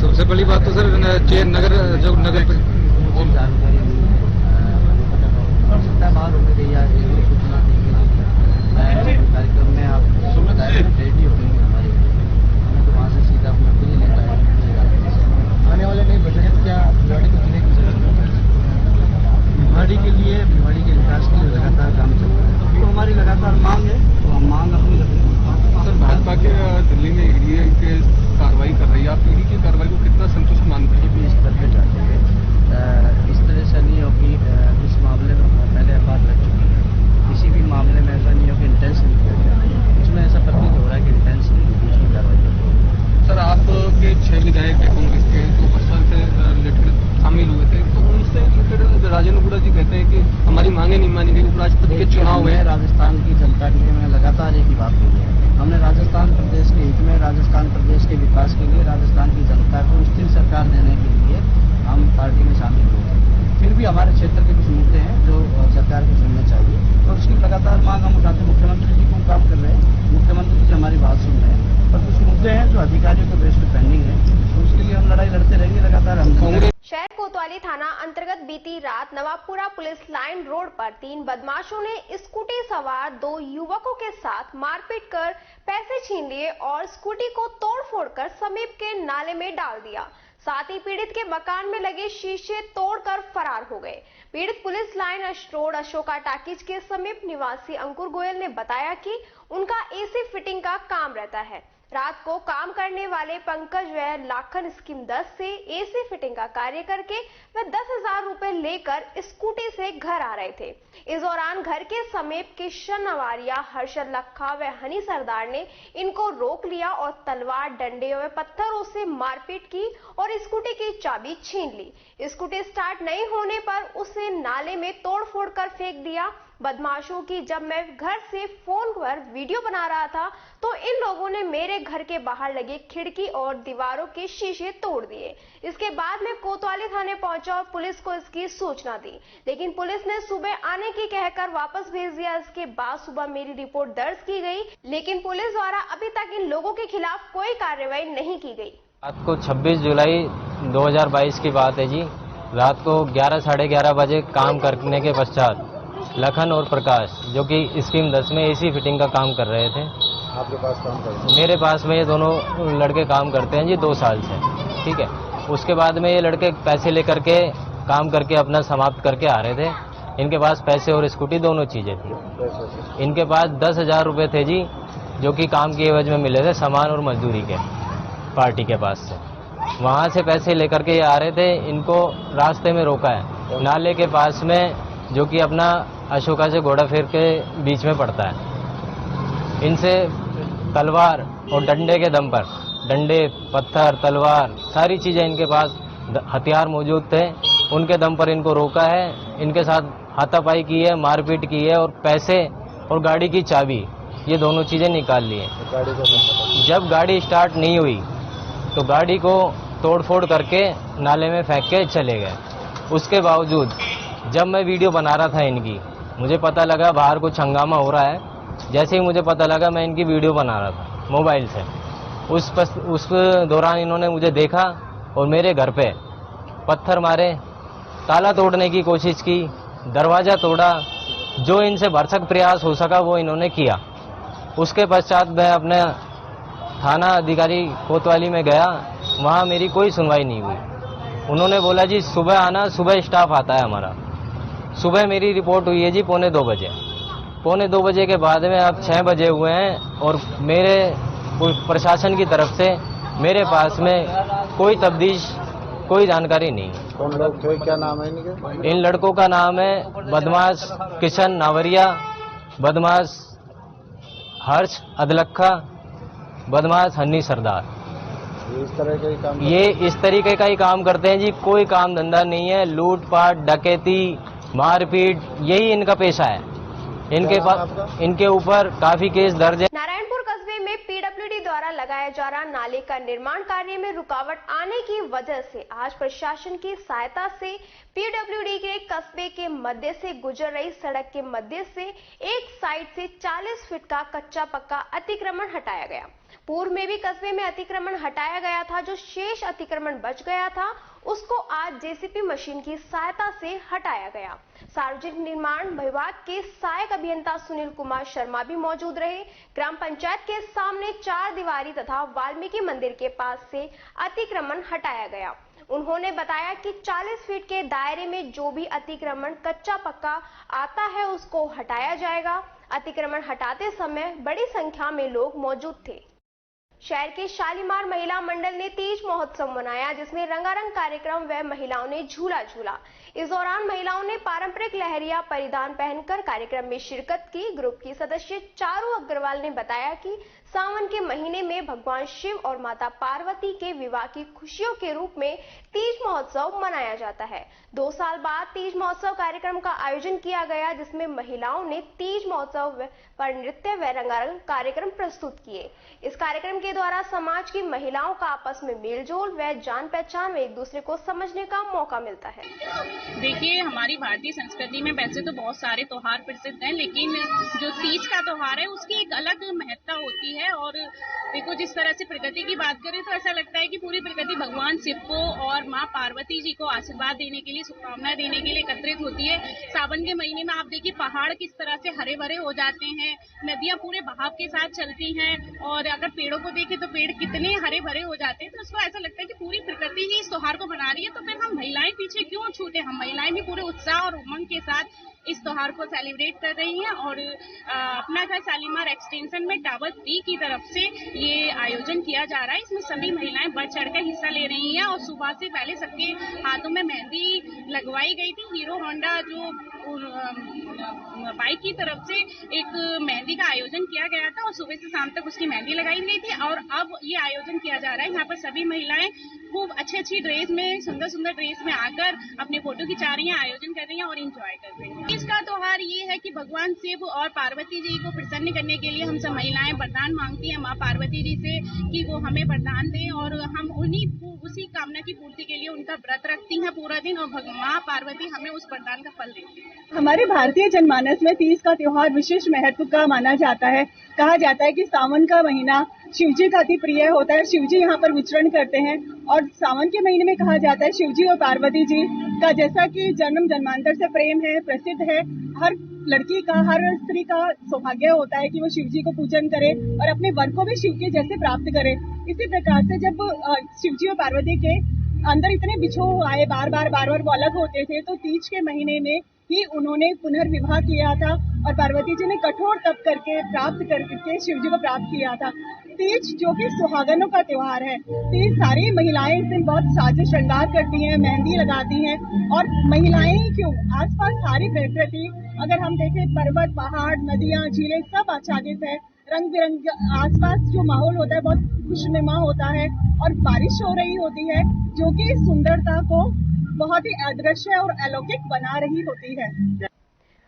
सबसे बड़ी बात तो सर नगर जानकारी बाहर होने गई या सूचना दी गई कार्यक्रम में आप रेडी हो गई हमारी, हमें तो वहाँ से सीधा अपना खुद ही लेता है। आने वाले नए बजट क्या भिवाड़ी को जिले की जरूरत है? भिवाड़ी के लिए, भिवाड़ी के विकास के लिए लगातार काम चल रहा है, तो हमारी लगातार मांग है तो हम मांग अपनी रखेंगे। सर, भाजपा के दिल्ली में ईडी के कार्रवाई कर रही है, आप ईडी की कार्रवाई को कितना संतुष्ट मानते हैं? भी इस स्तर पर जाते हैं, इस तरह से नहीं हो कि इस मामले में पहले बात लग चुकी है, किसी भी मामले में ऐसा नहीं हो कि इंटेंशनली किया जाए। इसमें ऐसा प्रतीत हो रहा है कि इंटेंशनली दूसरी कार्रवाई करते हैं। सर, आपके 6 विधायक कांग्रेस के जो प्रस्ताव से रिलेटेड शामिल हुए थे, तो उनसे रिलेटेड राजेंद्र गुड़ा जी कहते हैं कि हमारी मांगे नहीं मानी गई। उपराष्ट्रपति के चुनाव में राजस्थान की जनता के लिए मैं लगातार एक ही बात कही है, हमने राजस्थान प्रदेश के हित में, राजस्थान प्रदेश के विकास के लिए, राजस्थान की जनता को स्थिर सरकार देने के लिए हम पार्टी में शामिल हुए, फिर भी हमारे क्षेत्र के कुछ मुद्दे हैं जो सरकार को सुनने चाहिए और उसकी लगातार मांग हम उठाते। मुख्यमंत्री जी को काम कर रहे हैं, मुख्यमंत्री जी हमारी बात सुन रहे हैं, पर कुछ मुद्दे हैं जो अधिकारियों के बेस पे पेंडिंग है, तो उसके लिए हम लड़ाई लड़ते रहेंगे लगातार। हम शहर कोतवाली थाना अंतर्गत बीती रात नवाबपुरा पुलिस लाइन रोड पर 3 बदमाशों ने स्कूटी सवार 2 युवकों के साथ मारपीट कर पैसे छीन लिए और स्कूटी को तोड़फोड़ कर समीप के नाले में डाल दिया। साथ ही पीड़ित के मकान में लगे शीशे तोड़कर फरार हो गए। पीड़ित police line road Ashoka talkies के समीप निवासी अंकुर गोयल ने बताया कि उनका एसी फिटिंग का काम रहता है। रात को काम करने वाले पंकज व लाखन स्कीम 10 से एसी फिटिंग का कार्य करके वे 10,000 रुपए लेकर स्कूटी से घर आ रहे थे। इस दौरान घर के समीप किशन नवारिया, हर्षद लखा व हनी सरदार ने इनको रोक लिया और तलवार, डंडे व पत्थरों से मारपीट की और स्कूटी की चाबी छीन ली। स्कूटी स्टार्ट नहीं होने पर उसे नाले में तोड़फोड़ कर फेंक दिया। बदमाशों की जब मैं घर से फोन पर वीडियो बना रहा था तो इन लोगों ने मेरे घर के बाहर लगे खिड़की और दीवारों के शीशे तोड़ दिए। इसके बाद मैं कोतवाली थाने पहुंचा और पुलिस को इसकी सूचना दी, लेकिन पुलिस ने सुबह आने की कहकर वापस भेज दिया। इसके बाद सुबह मेरी रिपोर्ट दर्ज की गई, लेकिन पुलिस द्वारा अभी तक इन लोगों के खिलाफ कोई कार्रवाई नहीं की गई। रात को 26 जुलाई 2022 की बात है जी। रात को 11 साढ़े 11 बजे काम करने के पश्चात लखन और प्रकाश, जो कि स्कीम 10 में एसी फिटिंग का काम कर रहे थे। आपके पास काम कर रहे हैं? मेरे पास में ये दोनों लड़के काम करते हैं जी 2 साल से, ठीक है। उसके बाद में ये लड़के पैसे लेकर के काम करके अपना समाप्त करके आ रहे थे। इनके पास पैसे और स्कूटी दोनों चीजें थी। इनके पास 10,000 रुपए थे जी, जो कि काम की एवज में मिले थे सामान और मजदूरी के, पार्टी के पास से। वहां से पैसे लेकर के ये आ रहे थे। इनको रास्ते में रोका है, नाले के पास में, जो कि अपना अशोका से घोड़ा फेर के बीच में पड़ता है। इनसे तलवार और डंडे के दम पर, डंडे, पत्थर, तलवार, सारी चीजें इनके पास हथियार मौजूद थे। उनके दम पर इनको रोका है, इनके साथ हाथापाई की है, मारपीट की है और पैसे और गाड़ी की चाबी, ये दोनों चीजें निकाल ली है। जब गाड़ी स्टार्ट नहीं हुई तो गाड़ी को तोड़फोड़ करके नाले में फेंक के चले गए। उसके बावजूद जब मैं वीडियो बना रहा था इनकी, मुझे पता लगा बाहर कुछ हंगामा हो रहा है। जैसे ही मुझे पता लगा, मैं इनकी वीडियो बना रहा था मोबाइल से। उस दौरान इन्होंने मुझे देखा और मेरे घर पे पत्थर मारे, ताला तोड़ने की कोशिश की, दरवाजा तोड़ा। जो इनसे भरसक प्रयास हो सका वो इन्होंने किया। उसके पश्चात मैं अपने थाना अधिकारी कोतवाली में गया, वहाँ मेरी कोई सुनवाई नहीं हुई। उन्होंने बोला जी सुबह आना, सुबह स्टाफ आता है हमारा। सुबह मेरी रिपोर्ट हुई है जी 2:45 बजे। 2:45 बजे के बाद में अब 6 बजे हुए हैं और मेरे प्रशासन की तरफ से मेरे पास में कोई तफ्तीश, कोई जानकारी नहीं है। कौन लोग थे, क्या नाम है इनके? इन लड़कों का नाम है बदमाश किशन नावरिया, बदमाश हर्ष अदलखा, बदमाश हन्नी सरदार। ये इस तरीके का ही काम करते हैं जी। कोई काम धंधा नहीं है, लूटपाट, डकैती, मारपीट, यही इनका पेशा है। इनके ऊपर काफी केस दर्ज है। नारायणपुर कस्बे में पीडब्ल्यूडी द्वारा लगाया जा रहा नाले का निर्माण कार्य में रुकावट आने की वजह से आज प्रशासन की सहायता से पीडब्ल्यूडी के कस्बे के मध्य से गुजर रही सड़क के मध्य से एक साइड से 40 फीट का कच्चा पक्का अतिक्रमण हटाया गया। पूर्व में भी कस्बे में अतिक्रमण हटाया गया था। जो शेष अतिक्रमण बच गया था उसको आज जेसीबी मशीन की सहायता से हटाया गया। सार्वजनिक निर्माण विभाग के सहायक अभियंता सुनील कुमार शर्मा भी मौजूद रहे। ग्राम पंचायत के सामने 4 दीवारी तथा वाल्मीकि मंदिर के पास से अतिक्रमण हटाया गया। उन्होंने बताया कि 40 फीट के दायरे में जो भी अतिक्रमण कच्चा पक्का आता है उसको हटाया जाएगा। अतिक्रमण हटाते समय बड़ी संख्या में लोग मौजूद थे। शहर के शालीमार महिला मंडल ने तीज महोत्सव मनाया, जिसमें रंगारंग कार्यक्रम व महिलाओं ने झूला झूला। इस दौरान महिलाओं ने पारंपरिक लहरिया परिधान पहनकर कार्यक्रम में शिरकत की। ग्रुप की सदस्य चारू अग्रवाल ने बताया कि सावन के महीने में भगवान शिव और माता पार्वती के विवाह की खुशियों के रूप में तीज महोत्सव मनाया जाता है। 2 साल बाद तीज महोत्सव कार्यक्रम का आयोजन किया गया, जिसमें महिलाओं ने तीज महोत्सव पर नृत्य व रंगारंग कार्यक्रम प्रस्तुत किए। इस कार्यक्रम के द्वारा समाज की महिलाओं का आपस में मेलजोल व जान पहचान व एक दूसरे को समझने का मौका मिलता है। देखिए, हमारी भारतीय संस्कृति में वैसे तो बहुत सारे त्योहार प्रसिद्ध हैं, लेकिन जो तीज का त्योहार है उसकी एक अलग महत्ता होती है। और देखो, जिस तरह से प्रकृति की बात करें तो ऐसा लगता है कि पूरी प्रकृति भगवान शिव को और माँ पार्वती जी को आशीर्वाद देने के लिए, शुभकामनाएं देने के लिए एकत्रित होती है। सावन के महीने में आप देखिए पहाड़ किस तरह से हरे भरे हो जाते हैं, नदियां पूरे बहाव के साथ चलती हैं, और अगर पेड़ों को देखें तो पेड़ कितने हरे भरे हो जाते हैं। तो उसको ऐसा लगता है कि पूरी प्रकृति ही इस त्योहार को मना रही है, तो फिर हम महिलाएं पीछे क्यों छूटे। हम महिलाएं भी पूरे उत्साह और उमंग के साथ इस त्योहार को सेलिब्रेट कर रही हैं। और अपना घर शालीमार एक्सटेंशन में टावर 3 की तरफ से ये आयोजन किया जा रहा है। इसमें सभी महिलाएं बढ़ चढ़कर हिस्सा ले रही हैं और सुबह से पहले सबके हाथों में मेहंदी लगवाई गई थी। हीरो होंडा जो बाइक की तरफ से एक मेहंदी का आयोजन किया गया था और सुबह से शाम तक उसकी मेहंदी लगाई गई थी। और अब ये आयोजन किया जा रहा है। यहाँ पर सभी महिलाएं खूब अच्छी ड्रेस में, सुंदर ड्रेस में आकर अपने फोटो खिंचा रही हैं, आयोजन कर रही हैं और एंजॉय कर रही हैं। इसका त्योहार ये है कि भगवान शिव और पार्वती जी को प्रसन्न करने के लिए हम सब महिलाएं वरदान मांगती हैं माँ पार्वती जी से कि वो हमें वरदान दें, और हम उसी कामना की पूर्ति के लिए उनका व्रत रखती हैं पूरा दिन, और माँ पार्वती हमें उस वरदान का फल देती है। हमारे भारतीय जनमानस में तीज का त्योहार विशेष महत्व का माना जाता है। कहा जाता है कि सावन का महीना शिवजी का अति प्रिय होता है। शिवजी यहाँ पर विचरण करते हैं और सावन के महीने में कहा जाता है शिवजी और पार्वती जी का जैसा कि जन्म जन्मांतर से प्रेम है, प्रसिद्ध है। हर लड़की का, हर स्त्री का सौभाग्य होता है कि वो शिवजी को पूजन करे और अपने वर को भी शिव के जैसे प्राप्त करे। इसी प्रकार से जब शिवजी और पार्वती के अंदर इतने बिछोह आए, बार बार वो अलग होते थे, तो तीज के महीने में ही उन्होंने पुनर्विवाह किया था और पार्वती जी ने कठोर तप करके प्राप्त करके शिवजी को प्राप्त किया था। तीज जो कि सुहागनों का त्योहार है। तीज सारी महिलाएं इस दिन बहुत साज श्रृंगार करती हैं, मेहंदी लगाती हैं। और महिलाएं ही क्यों, आसपास सारी प्रकृति, अगर हम देखें पर्वत, पहाड़, नदियां, झीलें सब आच्छादित है। रंग बिरंग आसपास जो माहौल होता है बहुत खुशनुमा होता है और बारिश हो रही होती है जो कि सुंदरता को बहुत ही अदृश्य और अलौकिक बना रही होती है।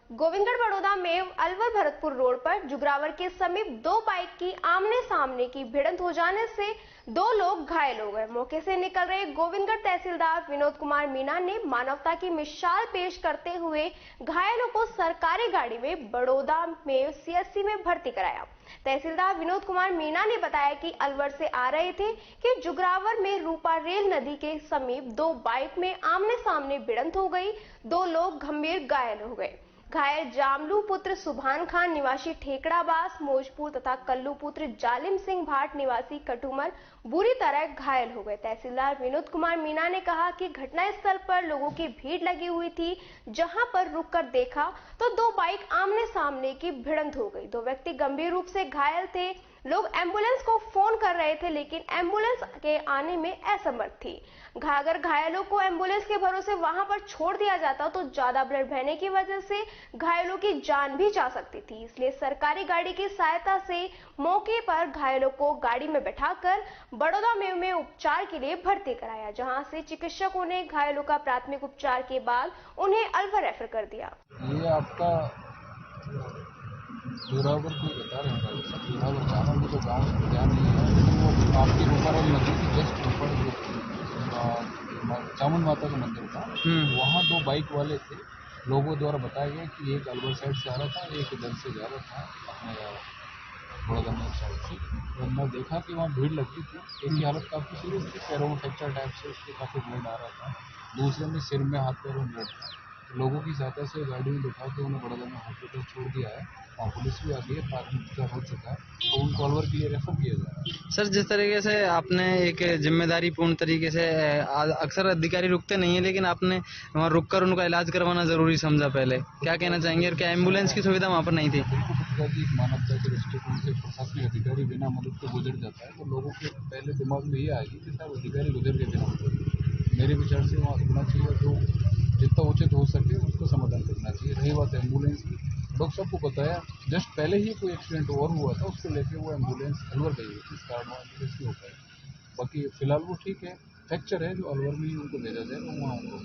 गोविंदगढ़ बड़ौदा में अलवर भरतपुर रोड पर जुगरावर के समीप 2 बाइक की आमने सामने की भिड़ंत हो जाने से 2 लोग घायल हो गए। मौके से निकल रहे गोविंदगढ़ तहसीलदार विनोद कुमार मीना ने मानवता की मिसाल पेश करते हुए घायलों को सरकारी गाड़ी में बड़ौदा में सीएचसी में भर्ती कराया। तहसीलदार विनोद कुमार मीना ने बताया कि अलवर से आ रहे थे कि जुगरावर में रूपा रेल नदी के समीप 2 बाइक में आमने सामने भिड़ंत हो गई। 2 लोग गंभीर घायल हो गए। घायल जामलू पुत्र सुभान खान निवासी ठेकड़ाबास मौजपुर तथा कल्लू पुत्र जालिम सिंह भाट निवासी कटुमल बुरी तरह घायल हो गए। तहसीलदार विनोद कुमार मीना ने कहा कि घटनास्थल पर लोगों की भीड़ लगी हुई थी, जहां पर रुककर देखा तो 2 बाइक आमने सामने की भिड़ंत हो गई। 2 व्यक्ति गंभीर रूप से घायल थे। लोग एम्बुलेंस को फोन कर रहे थे, लेकिन एम्बुलेंस के आने में असमर्थ थी। अगर घायलों को एम्बुलेंस के भरोसे वहां पर छोड़ दिया जाता तो ज्यादा ब्लड बहने की वजह से घायलों की जान भी जा सकती थी। इसलिए सरकारी गाड़ी की सहायता से मौके पर घायलों को गाड़ी में बैठाकर बड़ौदा में उपचार के लिए भर्ती कराया, जहां से चिकित्सकों ने घायलों का प्राथमिक उपचार के बाद उन्हें अलवर रेफर कर दिया। ये आपका जोरावर कोई बता रहे हैं, जोरावर जाना मुझे गाँव में ध्यान नहीं है, लेकिन वो आपके ऊपर और नदी की जस्ट ऊपर जो चामुंड माता का मंदिर था, वहाँ 2 बाइक वाले थे। लोगों द्वारा बताया गया कि एक अलवर साइड से आ रहा था, एक इधर से जा रहा था अपने बड़ौदा साइड से। तो मैं देखा कि वहाँ भीड़ लगी थी। एक की हालत काफ़ी सीरियस थी, पैरों में फ्रैक्चर टाइप से उसके काफ़ी ब्लड आ रहा था, दूसरे में सिर में, हाथ पैरों में ब्लड था। लोगों की सहायता से गाड़ी में बैठा के उन्हें बड़ौदा में हॉस्पिटल छोड़ दिया है और पुलिस भी आ गई है, प्राथमिक उपचार हो चुका है तो उनको अलवर के लिए रेफर किया जा रहा है। सर, जिस तरीके से आपने एक जिम्मेदारी पूर्ण तरीके से, अक्सर अधिकारी रुकते नहीं है लेकिन आपने वहाँ रुककर उनका इलाज करवाना जरूरी समझा, पहले क्या कहना चाहेंगे? और क्या एम्बुलेंस की सुविधा वहाँ पर नहीं थी? मानवता के दृष्टिकोण से प्रशासनिक अधिकारी बिना मदद के गुजर जाता है तो लोगों के पहले दिमाग में ये आएगी कि साहब अधिकारी गुजर के बिना मदद। मेरे विचार से वहाँ रुकना चाहिए, तो जितना उचित हो सके उसको समाधान करना चाहिए। रही बात एम्बुलेंस की, डॉक्टर साहब को बताया, जस्ट पहले ही कोई एक्सीडेंट और हुआ था, उसको लेके वो एम्बुलेंस अलवर गई है, इस कारण एम्बुलेंस भी हो पाए। बाकी फिलहाल वो ठीक है, फ्रैक्चर है जो अलवर में ही उनको भेजा जाएगा, वहाँ उनको।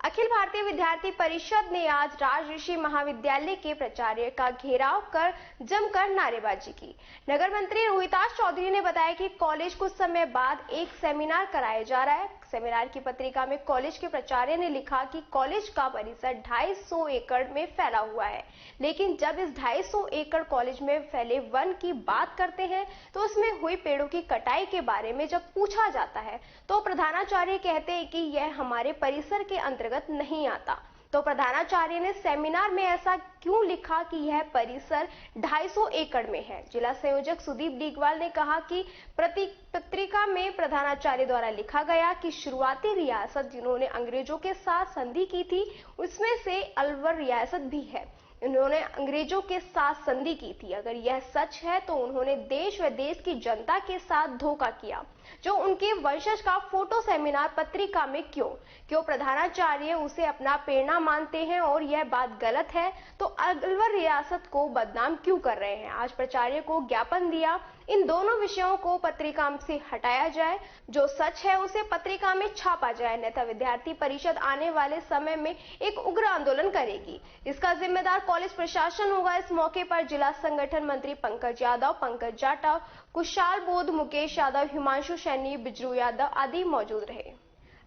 अखिल भारतीय विद्यार्थी परिषद ने आज राजऋषि महाविद्यालय के प्राचार्य का घेराव कर जमकर नारेबाजी की। नगर मंत्री रोहिताश चौधरी ने बताया कि कॉलेज कुछ समय बाद एक सेमिनार कराया जा रहा है। सेमिनार की पत्रिका में कॉलेज के प्राचार्य ने लिखा कि कॉलेज का परिसर 250 एकड़ में फैला हुआ है, लेकिन जब इस 250 एकड़ कॉलेज में फैले वन की बात करते हैं तो उसमें हुई पेड़ों की कटाई के बारे में जब पूछा जाता है तो प्रधानाचार्य कहते हैं कि यह हमारे परिसर के अंतर्गत नहीं आता। तो प्रधानाचार्य ने सेमिनार में ऐसा क्यों लिखा कि यह परिसर 250 एकड़ में है। जिला संयोजक सुदीप डीगवाल ने कहा कि पत्रिका में प्रधानाचार्य द्वारा लिखा गया कि शुरुआती रियासत जिन्होंने अंग्रेजों के साथ संधि की थी उसमें से अलवर रियासत भी है। उन्होंने अंग्रेजों के साथ संधि की थी। अगर यह सच है तो उन्होंने देश व देश की जनता के साथ धोखा किया। जो उनके वंशज का फोटो सेमिनार पत्रिका में क्यों प्रधानाचार्य उसे अपना प्रेरणा मानते हैं और यह बात गलत है तो अलवर रियासत को बदनाम क्यों कर रहे हैं। आज प्राचार्य को ज्ञापन दिया, इन दोनों विषयों को पत्रिका से हटाया जाए, जो सच है उसे पत्रिका में छापा जाए, अन्यथा विद्यार्थी परिषद आने वाले समय में एक उग्र आंदोलन करेगी। इसका जिम्मेदार कॉलेज प्रशासन होगा। इस मौके पर जिला संगठन मंत्री पंकज यादव, पंकज जाटव, कुशाल बोध, मुकेश यादव, हिमांशु सैनी, बिजरू यादव आदि मौजूद रहे।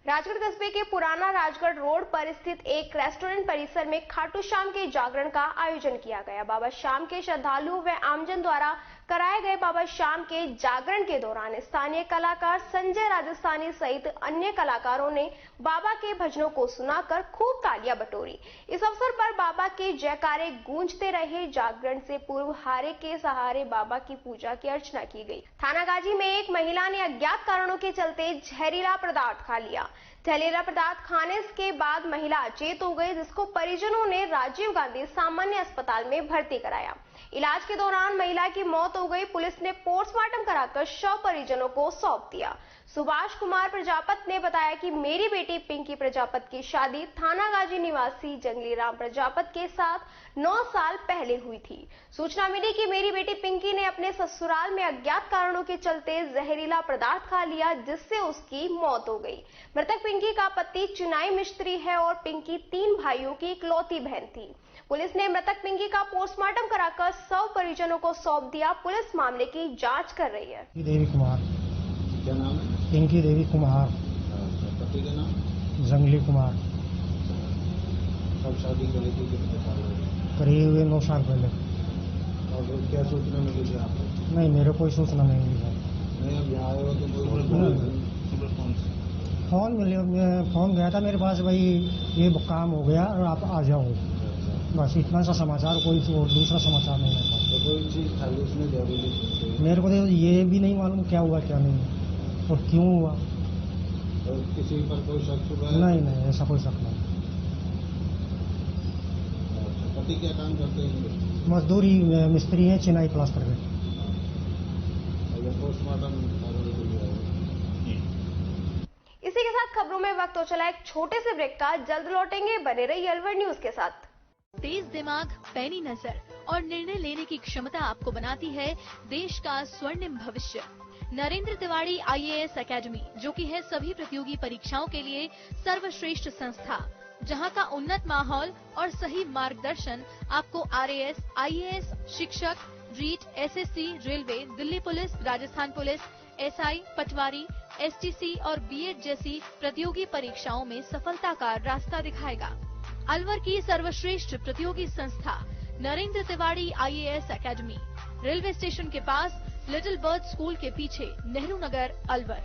राजगढ़ कस्बे के पुराना राजगढ़ रोड पर स्थित एक रेस्टोरेंट परिसर में खाटू श्याम के जागरण का आयोजन किया गया। बाबा श्याम के श्रद्धालुओं व आमजन द्वारा कराए गए बाबा श्याम के जागरण के दौरान स्थानीय कलाकार संजय राजस्थानी सहित अन्य कलाकारों ने बाबा के भजनों को सुनाकर खूब तालियां बटोरी। इस अवसर पर बाबा के जयकारे गूंजते रहे। जागरण से पूर्व हारे के सहारे बाबा की पूजा की अर्चना की गई। थानागाजी में एक महिला ने अज्ञात कारणों के चलते जहरीला पदार्थ खा लिया। जहरीला पदार्थ खाने के बाद महिला अचेत हो गई, जिसको परिजनों ने राजीव गांधी सामान्य अस्पताल में भर्ती कराया। इलाज के दौरान महिला की मौत हो गई। पुलिस ने पोस्टमार्टम कराकर शव परिजनों को सौंप दिया। सुभाष कुमार प्रजापत ने बताया कि मेरी बेटी पिंकी प्रजापत की शादी थानागाजी निवासी जंगली राम प्रजापत के साथ 9 साल पहले हुई थी। सूचना मिली कि मेरी बेटी पिंकी ने अपने ससुराल में अज्ञात कारणों के चलते जहरीला पदार्थ खा लिया, जिससे उसकी मौत हो गई। मृतक पिंकी का पति चुनाई मिस्त्री है और पिंकी 3 भाइयों की इकलौती बहन थी। पुलिस ने मृतक पिंकी का पोस्टमार्टम कराकर शव परिजनों को सौंप दिया। पुलिस मामले की जांच कर रही है। देवी कुमार, क्या नाम है? पिंकी देवी कुमार, पति का नाम? जंगली कुमार। कब शादी को लेकर कितने साल हुए? करीब 9 साल पहले। और क्या सूचना मिली थी आपको? नहीं, मेरे कोई सूचना नहीं मिली है। नहीं, अब यहाँ आए हो तो फोन मिले, फोन गया था मेरे पास, भाई ये काम हो गया और आप आ जाओ, बस इतना सा समाचार, कोई और दूसरा समाचार नहीं आता। तो कोई चीज खाली उसने जरूरी? मेरे को तो ये भी नहीं मालूम क्या हुआ क्या नहीं और क्यों हुआ। तो किसी पर कोई शक हुआ? नहीं, ऐसा कोई शक नहीं। पति क्या काम करते हैं? मजदूरी मिस्त्री है, चिनाई प्लास्टर में। पोस्टमार्टम इसी के साथ खबरों में वक्त हो चला एक छोटे से ब्रेक का। जल्द लौटेंगे, बने रहिए अलवर न्यूज के साथ। तेज दिमाग, पैनी नजर और निर्णय लेने की क्षमता आपको बनाती है देश का स्वर्णिम भविष्य। नरेंद्र तिवारी IAS एकेडमी, जो कि है सभी प्रतियोगी परीक्षाओं के लिए सर्वश्रेष्ठ संस्था, जहां का उन्नत माहौल और सही मार्गदर्शन आपको RAS, IAS, शिक्षक, REET, SSC, railway, Delhi police, Rajasthan police, SI, patwari, STC और B.Ed जैसी प्रतियोगी परीक्षाओं में सफलता का रास्ता दिखाएगा। अलवर की सर्वश्रेष्ठ प्रतियोगी संस्था Narendra Tiwari IAS academy, railway station के पास, लिटिल बर्ड स्कूल के पीछे, नेहरू नगर, अलवर।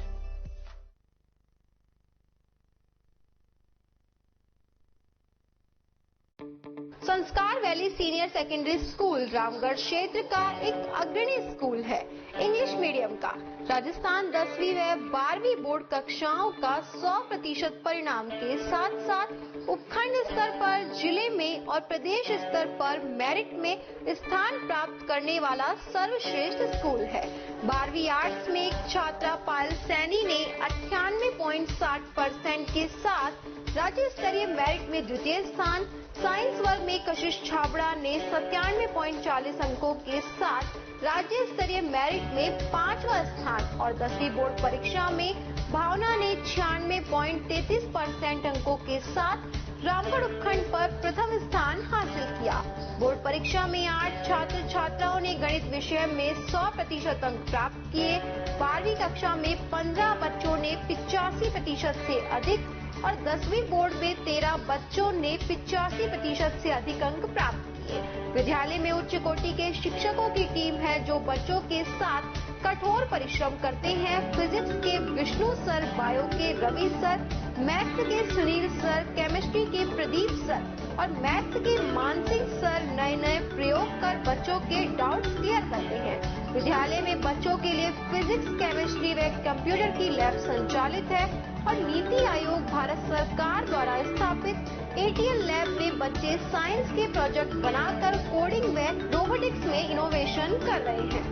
संस्कार valley senior secondary school Ramgarh क्षेत्र का एक अग्रणी स्कूल है। इंग्लिश मीडियम का राजस्थान 10वीं व 12वीं बोर्ड कक्षाओं का 100% परिणाम के साथ साथ उपखंड स्तर पर, जिले में और प्रदेश स्तर पर मेरिट में स्थान प्राप्त करने वाला सर्वश्रेष्ठ स्कूल है। 12वीं आर्ट्स में एक छात्रा पायल सैनी ने 98.60% के साथ राज्य स्तरीय मेरिट में द्वितीय स्थान, साइंस वर्ग में कशिश छाबड़ा ने 97.40 अंकों के साथ राज्य स्तरीय मेरिट में 5वां स्थान और 10वीं बोर्ड परीक्षा में भावना ने 96.33% अंकों के साथ रामगढ़ उपखंड पर प्रथम स्थान हासिल किया। बोर्ड परीक्षा में 8 छात्र छात्राओं ने गणित विषय में 100% अंक प्राप्त किए। 12वीं कक्षा में 15 बच्चों ने 85% से अधिक और 10वीं बोर्ड में 13 बच्चों ने 85% से अधिक अंक प्राप्त किए। विद्यालय में उच्च कोटि के शिक्षकों की टीम है जो बच्चों के साथ कठोर परिश्रम करते हैं। फिजिक्स के विष्णु सर, बायो के रवि सर, मैथ्स के सुनील सर, केमिस्ट्री के प्रदीप सर और मैथ्स के मानसिंह सर नए नए प्रयोग कर बच्चों के डाउट्स क्लियर करते हैं। विद्यालय में बच्चों के लिए फिजिक्स, केमिस्ट्री व कंप्यूटर की लैब संचालित है और नीति आयोग भारत सरकार द्वारा स्थापित ATL लैब में बच्चे साइंस के प्रोजेक्ट बनाकर कोडिंग व रोबोटिक्स में इनोवेशन कर रहे हैं।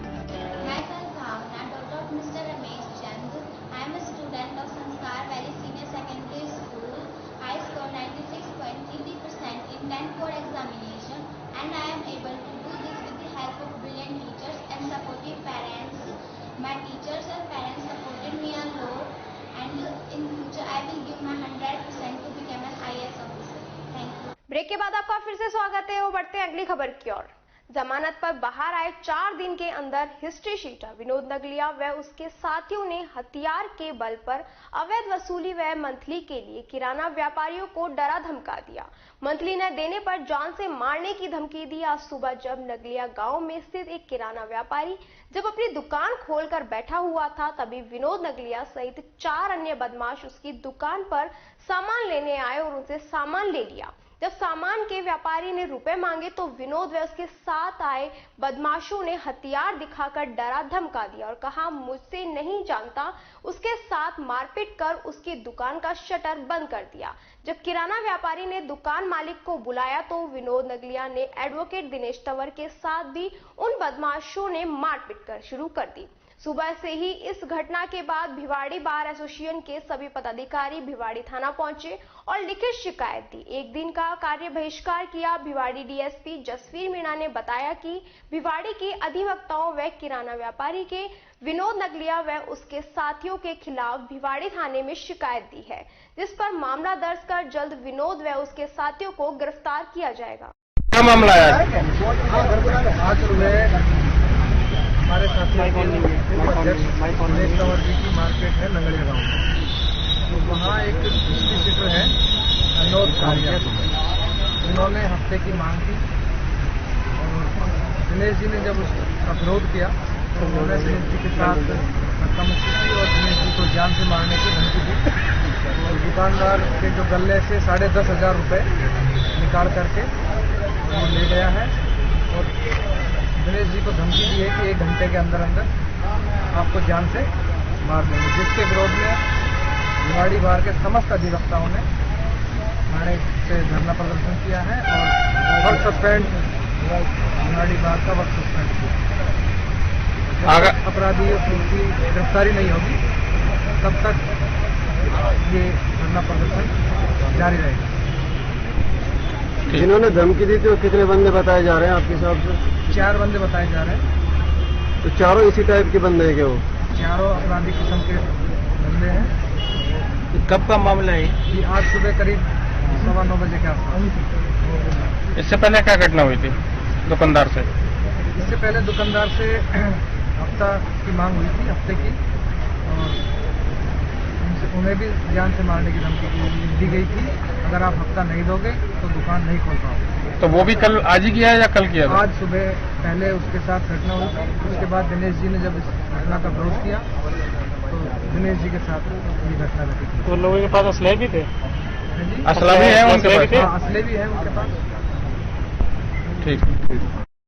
Mr. Ramesh Chand. I am a student of Sanskar Valley Senior Secondary School. I scored 96.33% in 10th board examination and I am able to do this with the help of brilliant teachers and supportive parents. My teachers and parents supported me a lot and in future I will give my 100% to become an IAS officer. Thank you. Break के बाद आपका फिर से स्वागत है। वो बढ़ते हैं अगली खबर की ओर। जमानत पर बाहर आए 4 दिन के अंदर हिस्ट्री शीटर विनोद नगलिया व उसके साथियों ने हथियार के बल पर अवैध वसूली व मंथली के लिए किराना व्यापारियों को डरा धमका दिया। मंथली न देने पर जान से मारने की धमकी दी। आज सुबह जब नगलिया गांव में स्थित एक किराना व्यापारी जब अपनी दुकान खोलकर बैठा हुआ था तभी विनोद नगलिया सहित 4 अन्य बदमाश उसकी दुकान पर सामान लेने आए और उनसे सामान ले लिया। जब सामान के व्यापारी ने रुपए मांगे तो विनोद व उसके साथ आए बदमाशों ने हथियार दिखाकर डरा धमका दिया और कहा मुझसे नहीं जानता। उसके साथ मारपीट कर उसकी दुकान का शटर बंद कर दिया। जब किराना व्यापारी ने दुकान मालिक को बुलाया तो विनोद नगलिया ने एडवोकेट दिनेश तंवर के साथ भी उन बदमाशों ने मारपीट कर शुरू कर दी। सुबह से ही इस घटना के बाद भिवाड़ी बार एसोसिएशन के सभी पदाधिकारी भिवाड़ी थाना पहुंचे और लिखित शिकायत दी। एक दिन का कार्य बहिष्कार किया। भिवाड़ी डीएसपी जसवीर मीणा ने बताया कि भिवाड़ी के अधिवक्ताओं व किराना व्यापारी के विनोद नगलिया व उसके साथियों के खिलाफ भिवाड़ी थाने में शिकायत दी है, जिस पर मामला दर्ज कर जल्द विनोद व उसके साथियों को गिरफ्तार किया जाएगा। क्या मामला है? आज सुबह हमारे साथी दिनेश तंवर जी की मार्केट है नंगलिया गांव में, तो वहाँ एक हिस्ट्री शीटर है विनोद कारिया, उन्होंने हफ्ते की मांग की और दिनेश जी ने जब उसका विरोध किया तो उन्होंने दिनेश जी के साथ धक्का मुक्की की और दिनेश जी को जान से मारने की धमकी दी। और दुकानदार के जो गले से 10,500 रुपये निकाल करके वो ले गया है और दिनेश जी को धमकी दी है कि 1 घंटे के अंदर अंदर आपको जान से मार देंगे, जिसके विरोध में भिवाड़ी बार के समस्त अधिवक्ताओं ने थाने से धरना प्रदर्शन किया है और वर्क सस्पेंड भिवाड़ी बार का वर्क सस्पेंड किया। अपराधियों की गिरफ्तारी नहीं होगी तब तक ये धरना प्रदर्शन जारी रहेगा। जिन्होंने धमकी दी थी वो कितने बंदे बताए जा रहे हैं आपके हिसाब से? 4 बंदे बताए जा रहे हैं। तो चारों इसी टाइप के बंदे हैं क्या? वो चारों अपराधी किस्म के बंदे हैं। कब का मामला है? ये आज सुबह करीब 9:15 बजे के आसपास। इससे पहले क्या घटना हुई थी दुकानदार से? इससे पहले दुकानदार से हफ्ता की मांग हुई थी, हफ्ते की, और उन्हें भी जान से मारने की धमकी दी गई थी। अगर आप हफ्ता नहीं दोगे तो दुकान नहीं खोल पाओगे। तो वो भी कल आज ही किया या कल किया था? आज सुबह पहले उसके साथ घटना हुई थी, उसके बाद दिनेश जी ने जब इस घटना का विरोध किया तो दिनेश जी के साथ ये घटना घटी। तो लोगों के पास असले भी थे? असला भी है उनके पास? असले भी है उनके पास। ठीक।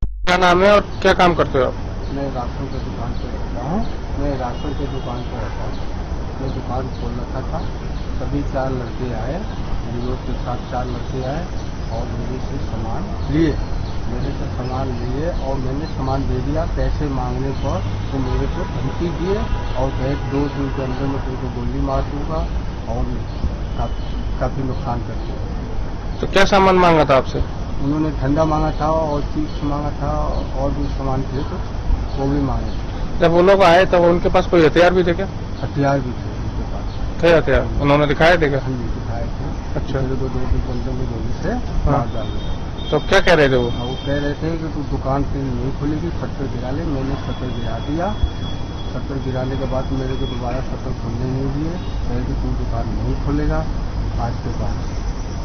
क्या नाम है और क्या काम करते हो आप? मैं राशन की दुकान पर रहता हूँ। मैं दुकान खोल रखा था, सभी 4 लड़के आए, विनोद के साथ 4 लड़के आए और मेरे से सामान लिए और मैंने सामान दे दिया। पैसे मांगने पर तो मेरे को धमकी दिए और कहे 2 दिन के अंदर मैं तुमको गोली मार दूंगा और काफी नुकसान करते हैं। तो क्या सामान मांगा था आपसे? उन्होंने ठंडा मांगा था और चिप्स मांगा था और भी सामान थे तो वो भी मांगे थे। जब वो लोग आए तब उनके पास कोई हथियार भी थे क्या? हथियार भी थे उनके पास। थे हथियार? उन्होंने दिखाए थे क्या? हाँ जी दिखाए थे। अच्छा। दो बंदों की गोली से मार डाले। तो क्या कह रहे थे वो? वो कह रहे थे कि तू दुकान से नहीं खुलेगी, शटर गिरा ले। मैंने शटर गिरा दिया। शटर गिराने के बाद मेरे को दोबारा शटर खोलने नहीं दिए। कहे कि तू दुकान नहीं खोलेगा आज के बाद।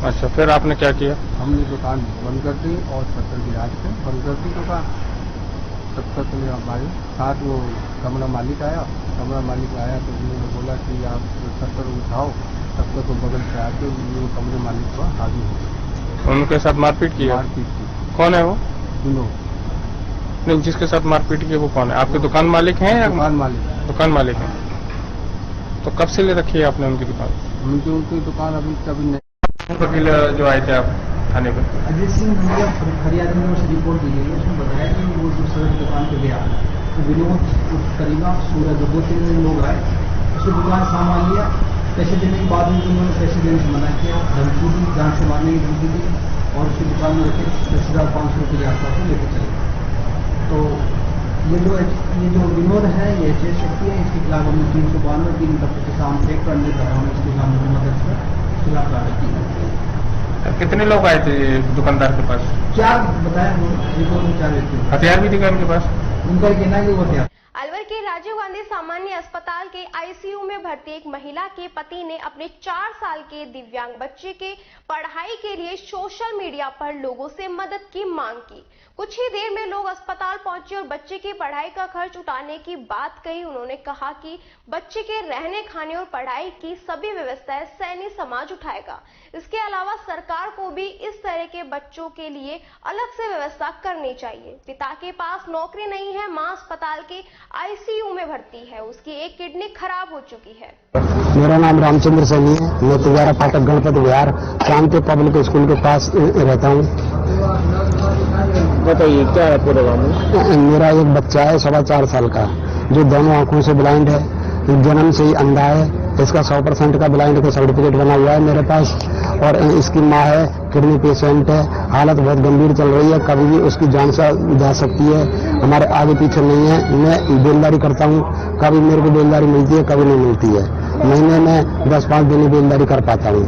अच्छा, फिर आपने क्या किया? हमने दुकान बंद कर दी और शटर गिरा के बंद कर दी दुकान। तब तक हमारे साथ वो कमरा मालिक आया। कमरा मालिक आया तो उन्होंने बोला कि आप शटर उठाओ। तब तक वो बगल से आके वो कमरे मालिक को हावी हो गए। उनके साथ मारपीट की? मारपीट की। कौन है वो? विनोद। नहीं, जिसके साथ मारपीट की वो कौन है? आपके दुकान मालिक हैं या? दुकान मालिक। दुकान मालिक है। तो कब से ले रखी है आपने उनकी दुकान? उनकी दुकान अभी कभी नहीं। वकील जो आए थे आप थाने पर? अजय सिंह फरियाद में उसे रिपोर्ट दी गई है। उसमें बताया कि वो जो सदर दुकान पे गया तो विनोद करीबन 2-3 लोग आए। उसने दुकान सामान लिया। पैसे देने के बाद उन्होंने पैसे देने से मना किया, धमकी दी, जान से मारने की धमकी दी और उसकी दुकान में रखे 10,500 रुपये के आसपास लेकर चले। तो ये जो विनोद है ये एच शक्ति है। इसके खिलाफ हमने 392 की के सामने एक करने का हमने इसके सामने मदद से खिलाफ कार्रवाई की। कितने लोग आए थे दुकानदार के पास? 4 बताया रिपोर्ट में 4 व्यक्ति। हथियार भी दिखा उनके पास? उनका कहना है कि वो हथियार। अलवर के राजीव गांधी सामान्य अस्पताल के आईसीयू में भर्ती एक महिला के पति ने अपने 4 साल के दिव्यांग बच्चे के पढ़ाई के लिए सोशल मीडिया पर लोगों से मदद की मांग की। कुछ ही देर में लोग अस्पताल पहुंचे और बच्चे की पढ़ाई का खर्च उठाने की बात कही। उन्होंने कहा कि बच्चे के रहने, खाने और पढ़ाई की सभी व्यवस्थाएं सैनी समाज उठाएगा। इसके अलावा सरकार को भी इस तरह के बच्चों के लिए अलग से व्यवस्था करनी चाहिए। पिता के पास नौकरी नहीं है, मां अस्पताल के आईसीयू में भर्ती है, उसकी एक किडनी खराब हो चुकी है। मेरा नाम रामचंद्र सैनी है। मैं तिवारा फाटक गणपति विहार शांति पब्लिक स्कूल के पास रहता हूँ। बताइए क्या है पूरे मामला? मेरा एक बच्चा है 4.25 साल का जो दोनों आंखों से ब्लाइंड है, जन्म से ही अंधा है। इसका 100% का ब्लाइंड का सर्टिफिकेट बना हुआ है मेरे पास और इसकी माँ है, किडनी पेशेंट है। हालत बहुत गंभीर चल रही है, कभी भी उसकी जान जा सकती है। हमारे आगे पीछे नहीं है। मैं बेलदारी करता हूँ, कभी मेरे को बेलदारी मिलती है, कभी नहीं मिलती है। महीने में 10-5 दिन बेलदारी कर पाता हूँ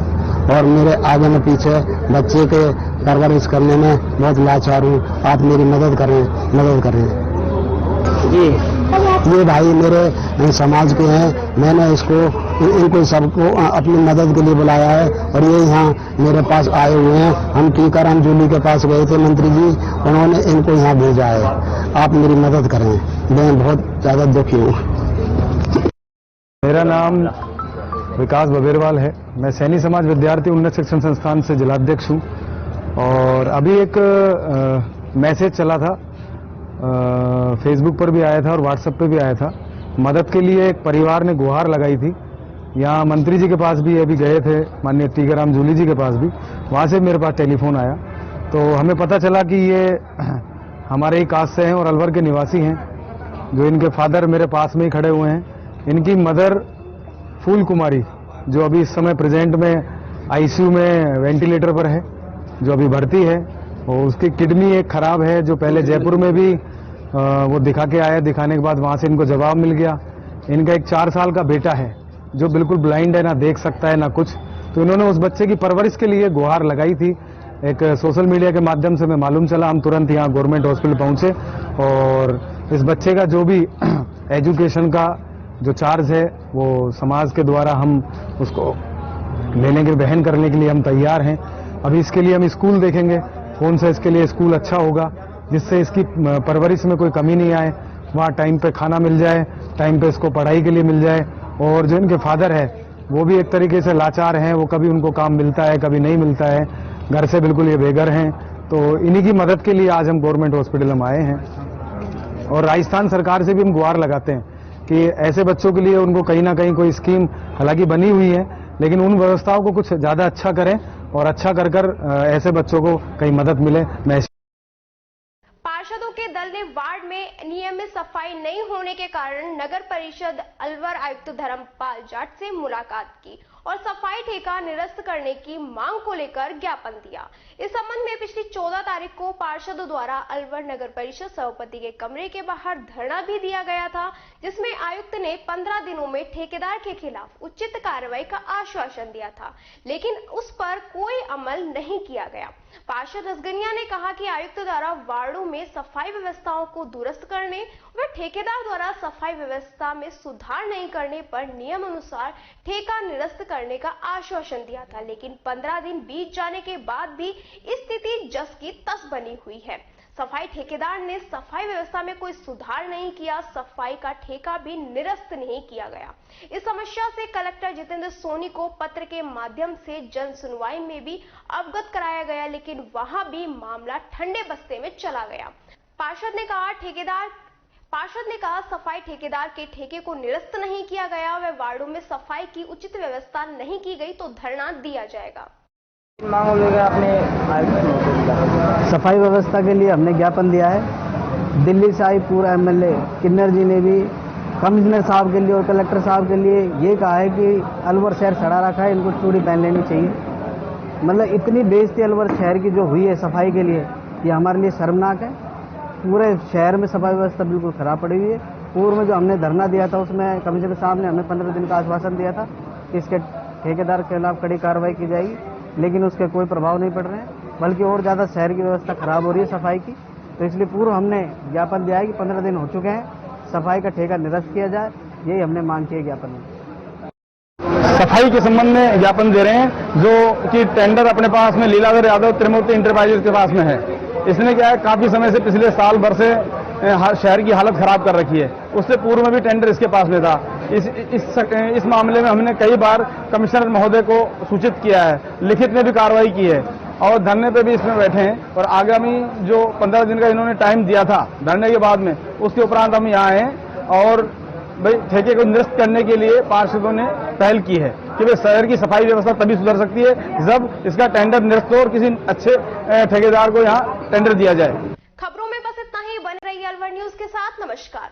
और मेरे आगे में पीछे बच्चे के परवरिश करने में बहुत लाचार हूँ। आप मेरी मदद करें जी। ये भाई मेरे समाज के हैं। मैंने इनको सबको अपनी मदद के लिए बुलाया है और ये यहाँ मेरे पास आए हुए हैं। हम टीकाराम जूली के पास गए थे मंत्री जी, उन्होंने इनको यहाँ भेजा है। आप मेरी मदद करें, मैं बहुत ज्यादा दुखी हूँ। मेरा नाम विकास बबेरवाल है। मैं सैनी समाज विद्यार्थी उन्नत शिक्षण संस्थान से जिलाध्यक्ष हूँ और अभी एक मैसेज चला था, फेसबुक पर भी आया था और व्हाट्सएप पे भी आया था। मदद के लिए एक परिवार ने गुहार लगाई थी। यहाँ मंत्री जी के पास भी अभी गए थे, माननीय टीकाराम जूली जी के पास भी, वहाँ से मेरे पास टेलीफोन आया तो हमें पता चला कि ये हमारे ही कास्ट से हैं और अलवर के निवासी हैं। जो इनके फादर मेरे पास में ही खड़े हुए हैं। इनकी मदर फूल कुमारी जो अभी इस समय प्रेजेंट में आईसीयू में वेंटिलेटर पर है, जो अभी भर्ती है, और उसकी किडनी एक खराब है। जो पहले जयपुर में भी वो दिखा के आया, दिखाने के बाद वहां से इनको जवाब मिल गया। इनका एक 4 साल का बेटा है जो बिल्कुल ब्लाइंड है, ना देख सकता है ना कुछ। तो इन्होंने उस बच्चे की परवरिश के लिए गुहार लगाई थी। एक सोशल मीडिया के माध्यम से हमें मालूम चला, हम तुरंत यहाँ गवर्नमेंट हॉस्पिटल पहुंचे और इस बच्चे का जो भी एजुकेशन का जो चार्ज है वो समाज के द्वारा हम उसको लेने के वहन करने के लिए हम तैयार हैं। अभी इसके लिए हम स्कूल देखेंगे, कौन सा इसके लिए स्कूल अच्छा होगा जिससे इसकी परवरिश में कोई कमी नहीं आए, वहाँ टाइम पे खाना मिल जाए, टाइम पे इसको पढ़ाई के लिए मिल जाए। और जो इनके फादर है वो भी एक तरीके से लाचार हैं, वो कभी उनको काम मिलता है कभी नहीं मिलता है, घर से बिल्कुल ये बेघर हैं। तो इन्हीं की मदद के लिए आज हम गवर्नमेंट हॉस्पिटल में आए हैं और राजस्थान सरकार से भी हम गुहार लगाते हैं कि ऐसे बच्चों के लिए उनको कहीं ना कहीं कोई स्कीम हालांकि बनी हुई है, लेकिन उन व्यवस्थाओं को कुछ ज्यादा अच्छा करें और अच्छा कर ऐसे बच्चों को कहीं मदद मिले। पार्षदों के दल ने वार्ड में नियमित सफाई नहीं होने के कारण नगर परिषद अलवर आयुक्त धर्मपाल जाट से मुलाकात की और सफाई ठेका निरस्त करने की मांग को लेकर ज्ञापन दिया। इस संबंध में पिछली 14 तारीख को पार्षदों द्वारा अलवर नगर परिषद सभापति के कमरे के बाहर धरना भी दिया गया था, जिसमें आयुक्त ने 15 दिनों में ठेकेदार के खिलाफ उचित कार्रवाई का आश्वासन दिया था, लेकिन उस पर कोई अमल नहीं किया गया। पार्षद रसगनिया ने कहा कि आयुक्त द्वारा वार्डों में सफाई व्यवस्थाओं को दुरुस्त करने व ठेकेदार द्वारा सफाई व्यवस्था में सुधार नहीं करने पर नियम अनुसार ठेका निरस्त करने का आश्वासन दिया था, लेकिन 15 दिन बीत जाने के बाद भी स्थिति जस की तस बनी हुई है। सफाई ठेकेदार ने सफाई व्यवस्था में कोई सुधार नहीं किया, सफाई का ठेका भी निरस्त नहीं किया गया। इस समस्या से कलेक्टर जितेंद्र सोनी को पत्र के माध्यम से जन सुनवाई में भी अवगत कराया गया, लेकिन वहां भी मामला ठंडे बस्ते में चला गया। पार्षद ने कहा सफाई ठेकेदार के ठेके को निरस्त नहीं किया गया व वार्डों में सफाई की उचित व्यवस्था नहीं की गई तो धरना दिया जाएगा। सफाई व्यवस्था के लिए हमने ज्ञापन दिया है। दिल्ली से आई पूर्व एमएलए किन्नर जी ने भी कमिश्नर साहब के लिए और कलेक्टर साहब के लिए ये कहा है कि अलवर शहर सड़ा रखा है, इनको चूड़ी पहन लेनी चाहिए। मतलब इतनी बेइज्जती अलवर शहर की जो हुई है सफाई के लिए, ये हमारे लिए शर्मनाक है। पूरे शहर में सफाई व्यवस्था बिल्कुल खराब पड़ी हुई है। पूर्व में जो हमने धरना दिया था उसमें कमिश्नर साहब ने हमें 15 दिन का आश्वासन दिया था कि इसके ठेकेदार के खिलाफ कड़ी कार्रवाई की जाएगी, लेकिन उसके कोई प्रभाव नहीं पड़ रहे हैं, बल्कि और ज़्यादा शहर की व्यवस्था खराब हो रही है सफाई की। तो इसलिए पूर्व हमने ज्ञापन दिया है कि 15 दिन हो चुके हैं, सफाई का ठेका निरस्त किया जाए, यही हमने मांग की है ज्ञापन में। सफाई के संबंध में ज्ञापन दे रहे हैं जो कि टेंडर अपने पास में लीलाधर यादव त्रिमूर्ति इंटरप्राइजेज के पास में है। इसने क्या है, काफी समय से पिछले साल भर से शहर की हालत खराब कर रखी है। उससे पूर्व में भी टेंडर इसके पास में था। इस मामले में हमने कई बार कमिश्नर महोदय को सूचित किया है, लिखित में भी कार्रवाई की है और धरने पे भी इसमें बैठे हैं। और आगामी जो 15 दिन का इन्होंने टाइम दिया था धरने के बाद में, उसके उपरांत हम यहाँ हैं और भाई ठेके को निरस्त करने के लिए पार्षदों ने पहल की है कि भाई शहर की सफाई व्यवस्था तभी सुधर सकती है जब इसका टेंडर निरस्त हो और किसी अच्छे ठेकेदार को यहाँ टेंडर दिया जाए। खबरों में बस इतना ही। बने रहिए अलवर न्यूज के साथ। नमस्कार।